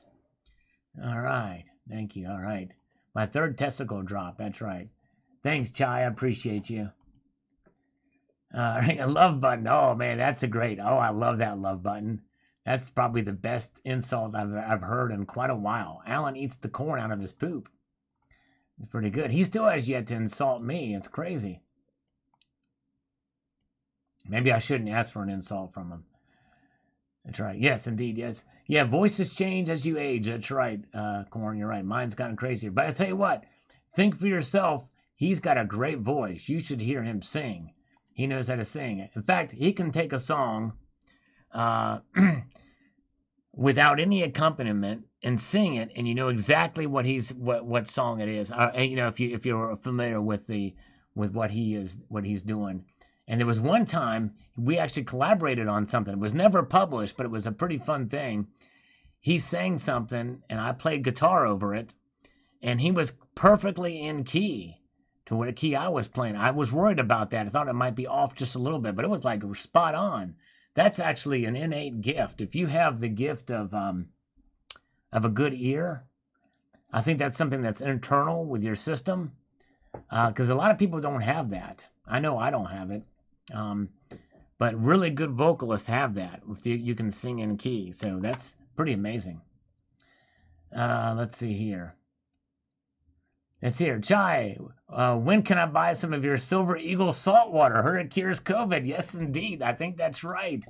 All right. Thank you. All right. My third testicle drop. That's right. Thanks, Chai. I appreciate you. A love button. Oh, man, that's a great. Oh, I love that love button. That's probably the best insult I've heard in quite a while. Alan eats the corn out of his poop. It's pretty good. He still has yet to insult me. It's crazy. Maybe I shouldn't ask for an insult from him. That's right. Yes, indeed. Yes. Yeah, voices change as you age. That's right, Corn. You're right. Mine's gotten crazier. But I tell you what, think for yourself. He's got a great voice. You should hear him sing. He knows how to sing. In fact, he can take a song without any accompaniment and sing it, and you know exactly what song it is. If you're familiar with what he's doing. And there was one time we actually collaborated on something. It was never published, but it was a pretty fun thing. He sang something, and I played guitar over it, and he was perfectly in key to what key I was playing. I was worried about that. I thought it might be off just a little bit, but it was like spot on. That's actually an innate gift. If you have the gift of a good ear, I think that's something that's internal with your system. because a lot of people don't have that. I know I don't have it. But really good vocalists have that. You can sing in key, so that's pretty amazing. Let's see here. It's here. Chai, when can I buy some of your Silver Eagle saltwater? Heard it cures COVID. Yes, indeed. I think that's right.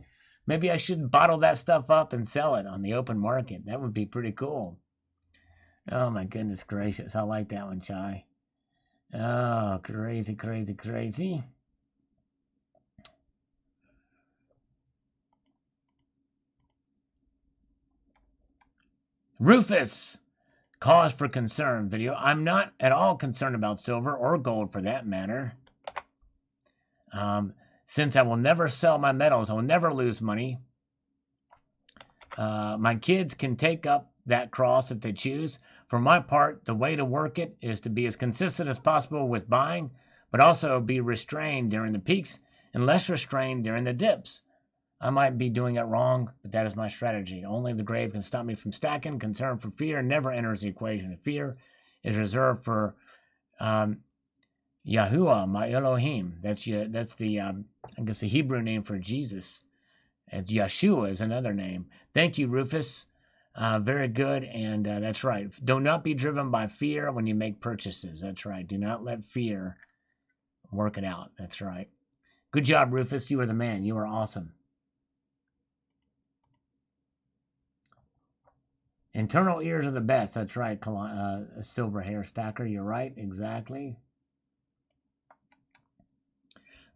Maybe I should bottle that stuff up and sell it on the open market. That would be pretty cool. Oh, my goodness gracious. I like that one, Chai. Oh, crazy, crazy, crazy. Rufus, cause for concern video. I'm not at all concerned about silver or gold for that matter. Since I will never sell my metals, I will never lose money. My kids can take up that cross if they choose. For my part, the way to work it is to be as consistent as possible with buying, but also be restrained during the peaks and less restrained during the dips. I might be doing it wrong, but that is my strategy. Only the grave can stop me from stacking. Concern for fear never enters the equation. Fear is reserved for Yahuwah, my Elohim. That's the I guess the Hebrew name for Jesus. And Yeshua is another name. Thank you, Rufus. Very good, and that's right. Do not be driven by fear when you make purchases. That's right. Do not let fear work it out. That's right. Good job, Rufus. You are the man. You are awesome. Internal ears are the best. That's right, Silver Hair Stacker. You're right. Exactly.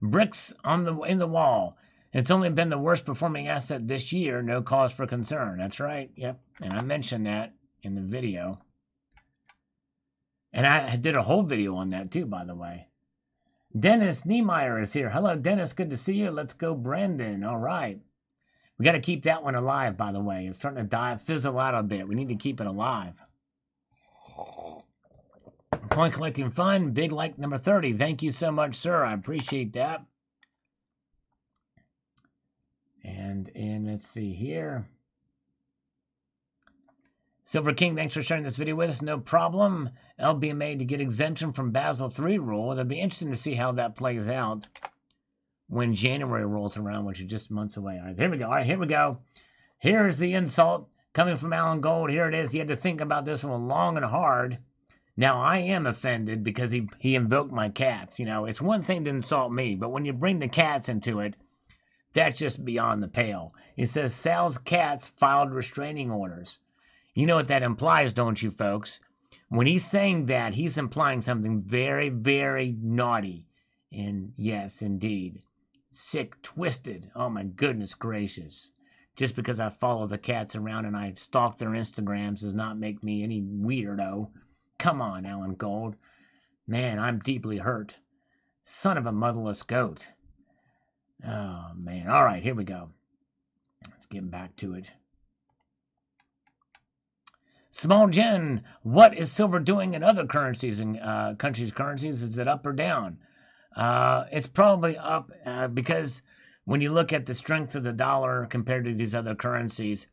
Bricks in the wall. It's only been the worst performing asset this year. No cause for concern. That's right. Yep. And I mentioned that in the video. And I did a whole video on that too, by the way. Dennis Niemeyer is here. Hello, Dennis. Good to see you. Let's go, Brandon. All right. We got to keep that one alive, by the way. It's starting to fizzle out a bit. We need to keep it alive. Coin collecting fun. Big like number 30. Thank you so much, sir. I appreciate that. And let's see here. Silver King, thanks for sharing this video with us. No problem. LBMA to get exemption from Basel III rule. It'll be interesting to see how that plays out when January rolls around, which is just months away. All right, here we go. All right, here we go. Here's the insult coming from Alan Gold. Here it is. He had to think about this one long and hard. Now, I am offended because he invoked my cats. You know, it's one thing to insult me, but when you bring the cats into it, that's just beyond the pale. It says Sal's cats filed restraining orders. You know what that implies, don't you, folks? When he's saying that, he's implying something very, very naughty. And yes, indeed. Sick, twisted. Oh, my goodness gracious. Just because I follow the cats around and I stalk their Instagrams does not make me any weirdo. Come on, Alan Gold. Man, I'm deeply hurt. Son of a motherless goat. Oh, man. All right, here we go. Let's get back to it. Small Jen, what is silver doing in other currencies and countries' currencies? Is it up or down? It's probably up because when you look at the strength of the dollar compared to these other currencies,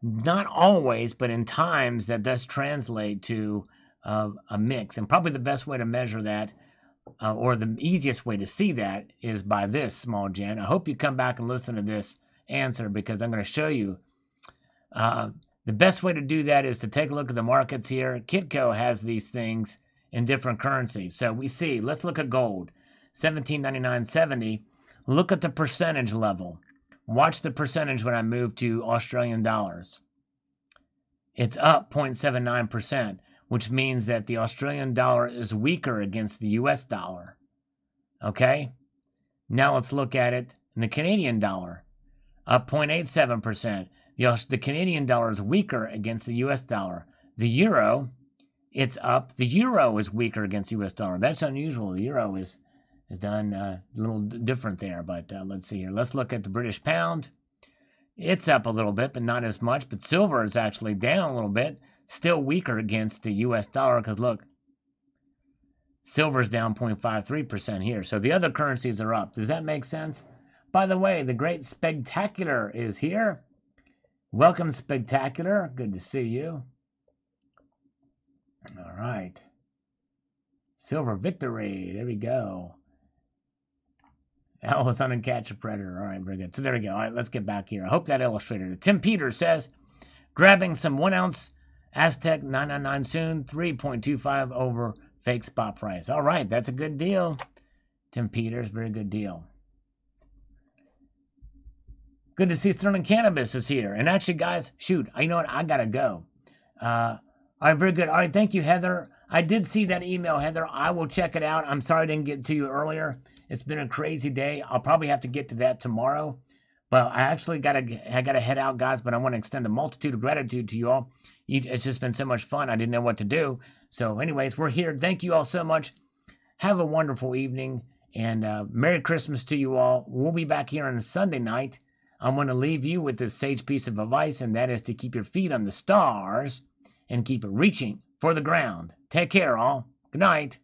not always, but in times that does translate to a mix. And probably the best way to measure that, or the easiest way to see that, is by this, Small Jen. I hope you come back and listen to this answer because I'm going to show you. The best way to do that is to take a look at the markets here. Kitco has these things in different currencies. So we see, let's look at gold, 17.99.70. Look at the percentage level. Watch the percentage when I move to Australian dollars. It's up 0.79%, which means that the Australian dollar is weaker against the US dollar. Okay? Now let's look at it in the Canadian dollar, up 0.87%. The Canadian dollar is weaker against the U.S. dollar. The euro, it's up. The euro is weaker against the U.S. dollar. That's unusual. The euro is done a little different there. But let's see here. Let's look at the British pound. It's up a little bit, but not as much. But silver is actually down a little bit. Still weaker against the U.S. dollar because, look, silver's down 0.53% here. So the other currencies are up. Does that make sense? By the way, the Great Spectacular is here. Welcome, Spectacular. Good to see you. All right. Silver victory. There we go. That was on Catch a Predator. All right, very good. So there we go. All right, let's get back here. I hope that illustrated. Tim Peters says, grabbing some 1 ounce Aztec 999 soon, 3.25 over fake spot price. All right, that's a good deal. Tim Peters, very good deal. Good to see Sterling Cannabis is here. And actually, guys, shoot, you know what? I got to go. All right, very good. All right, thank you, Heather. I did see that email, Heather. I will check it out. I'm sorry I didn't get to you earlier. It's been a crazy day. I'll probably have to get to that tomorrow. But I actually gotta head out, guys. But I want to extend a multitude of gratitude to you all. It's just been so much fun. I didn't know what to do. So anyways, we're here. Thank you all so much. Have a wonderful evening. And Merry Christmas to you all. We'll be back here on a Sunday night. I'm going to leave you with this sage piece of advice, and that is to keep your feet on the stars and keep reaching for the ground. Take care, all. Good night.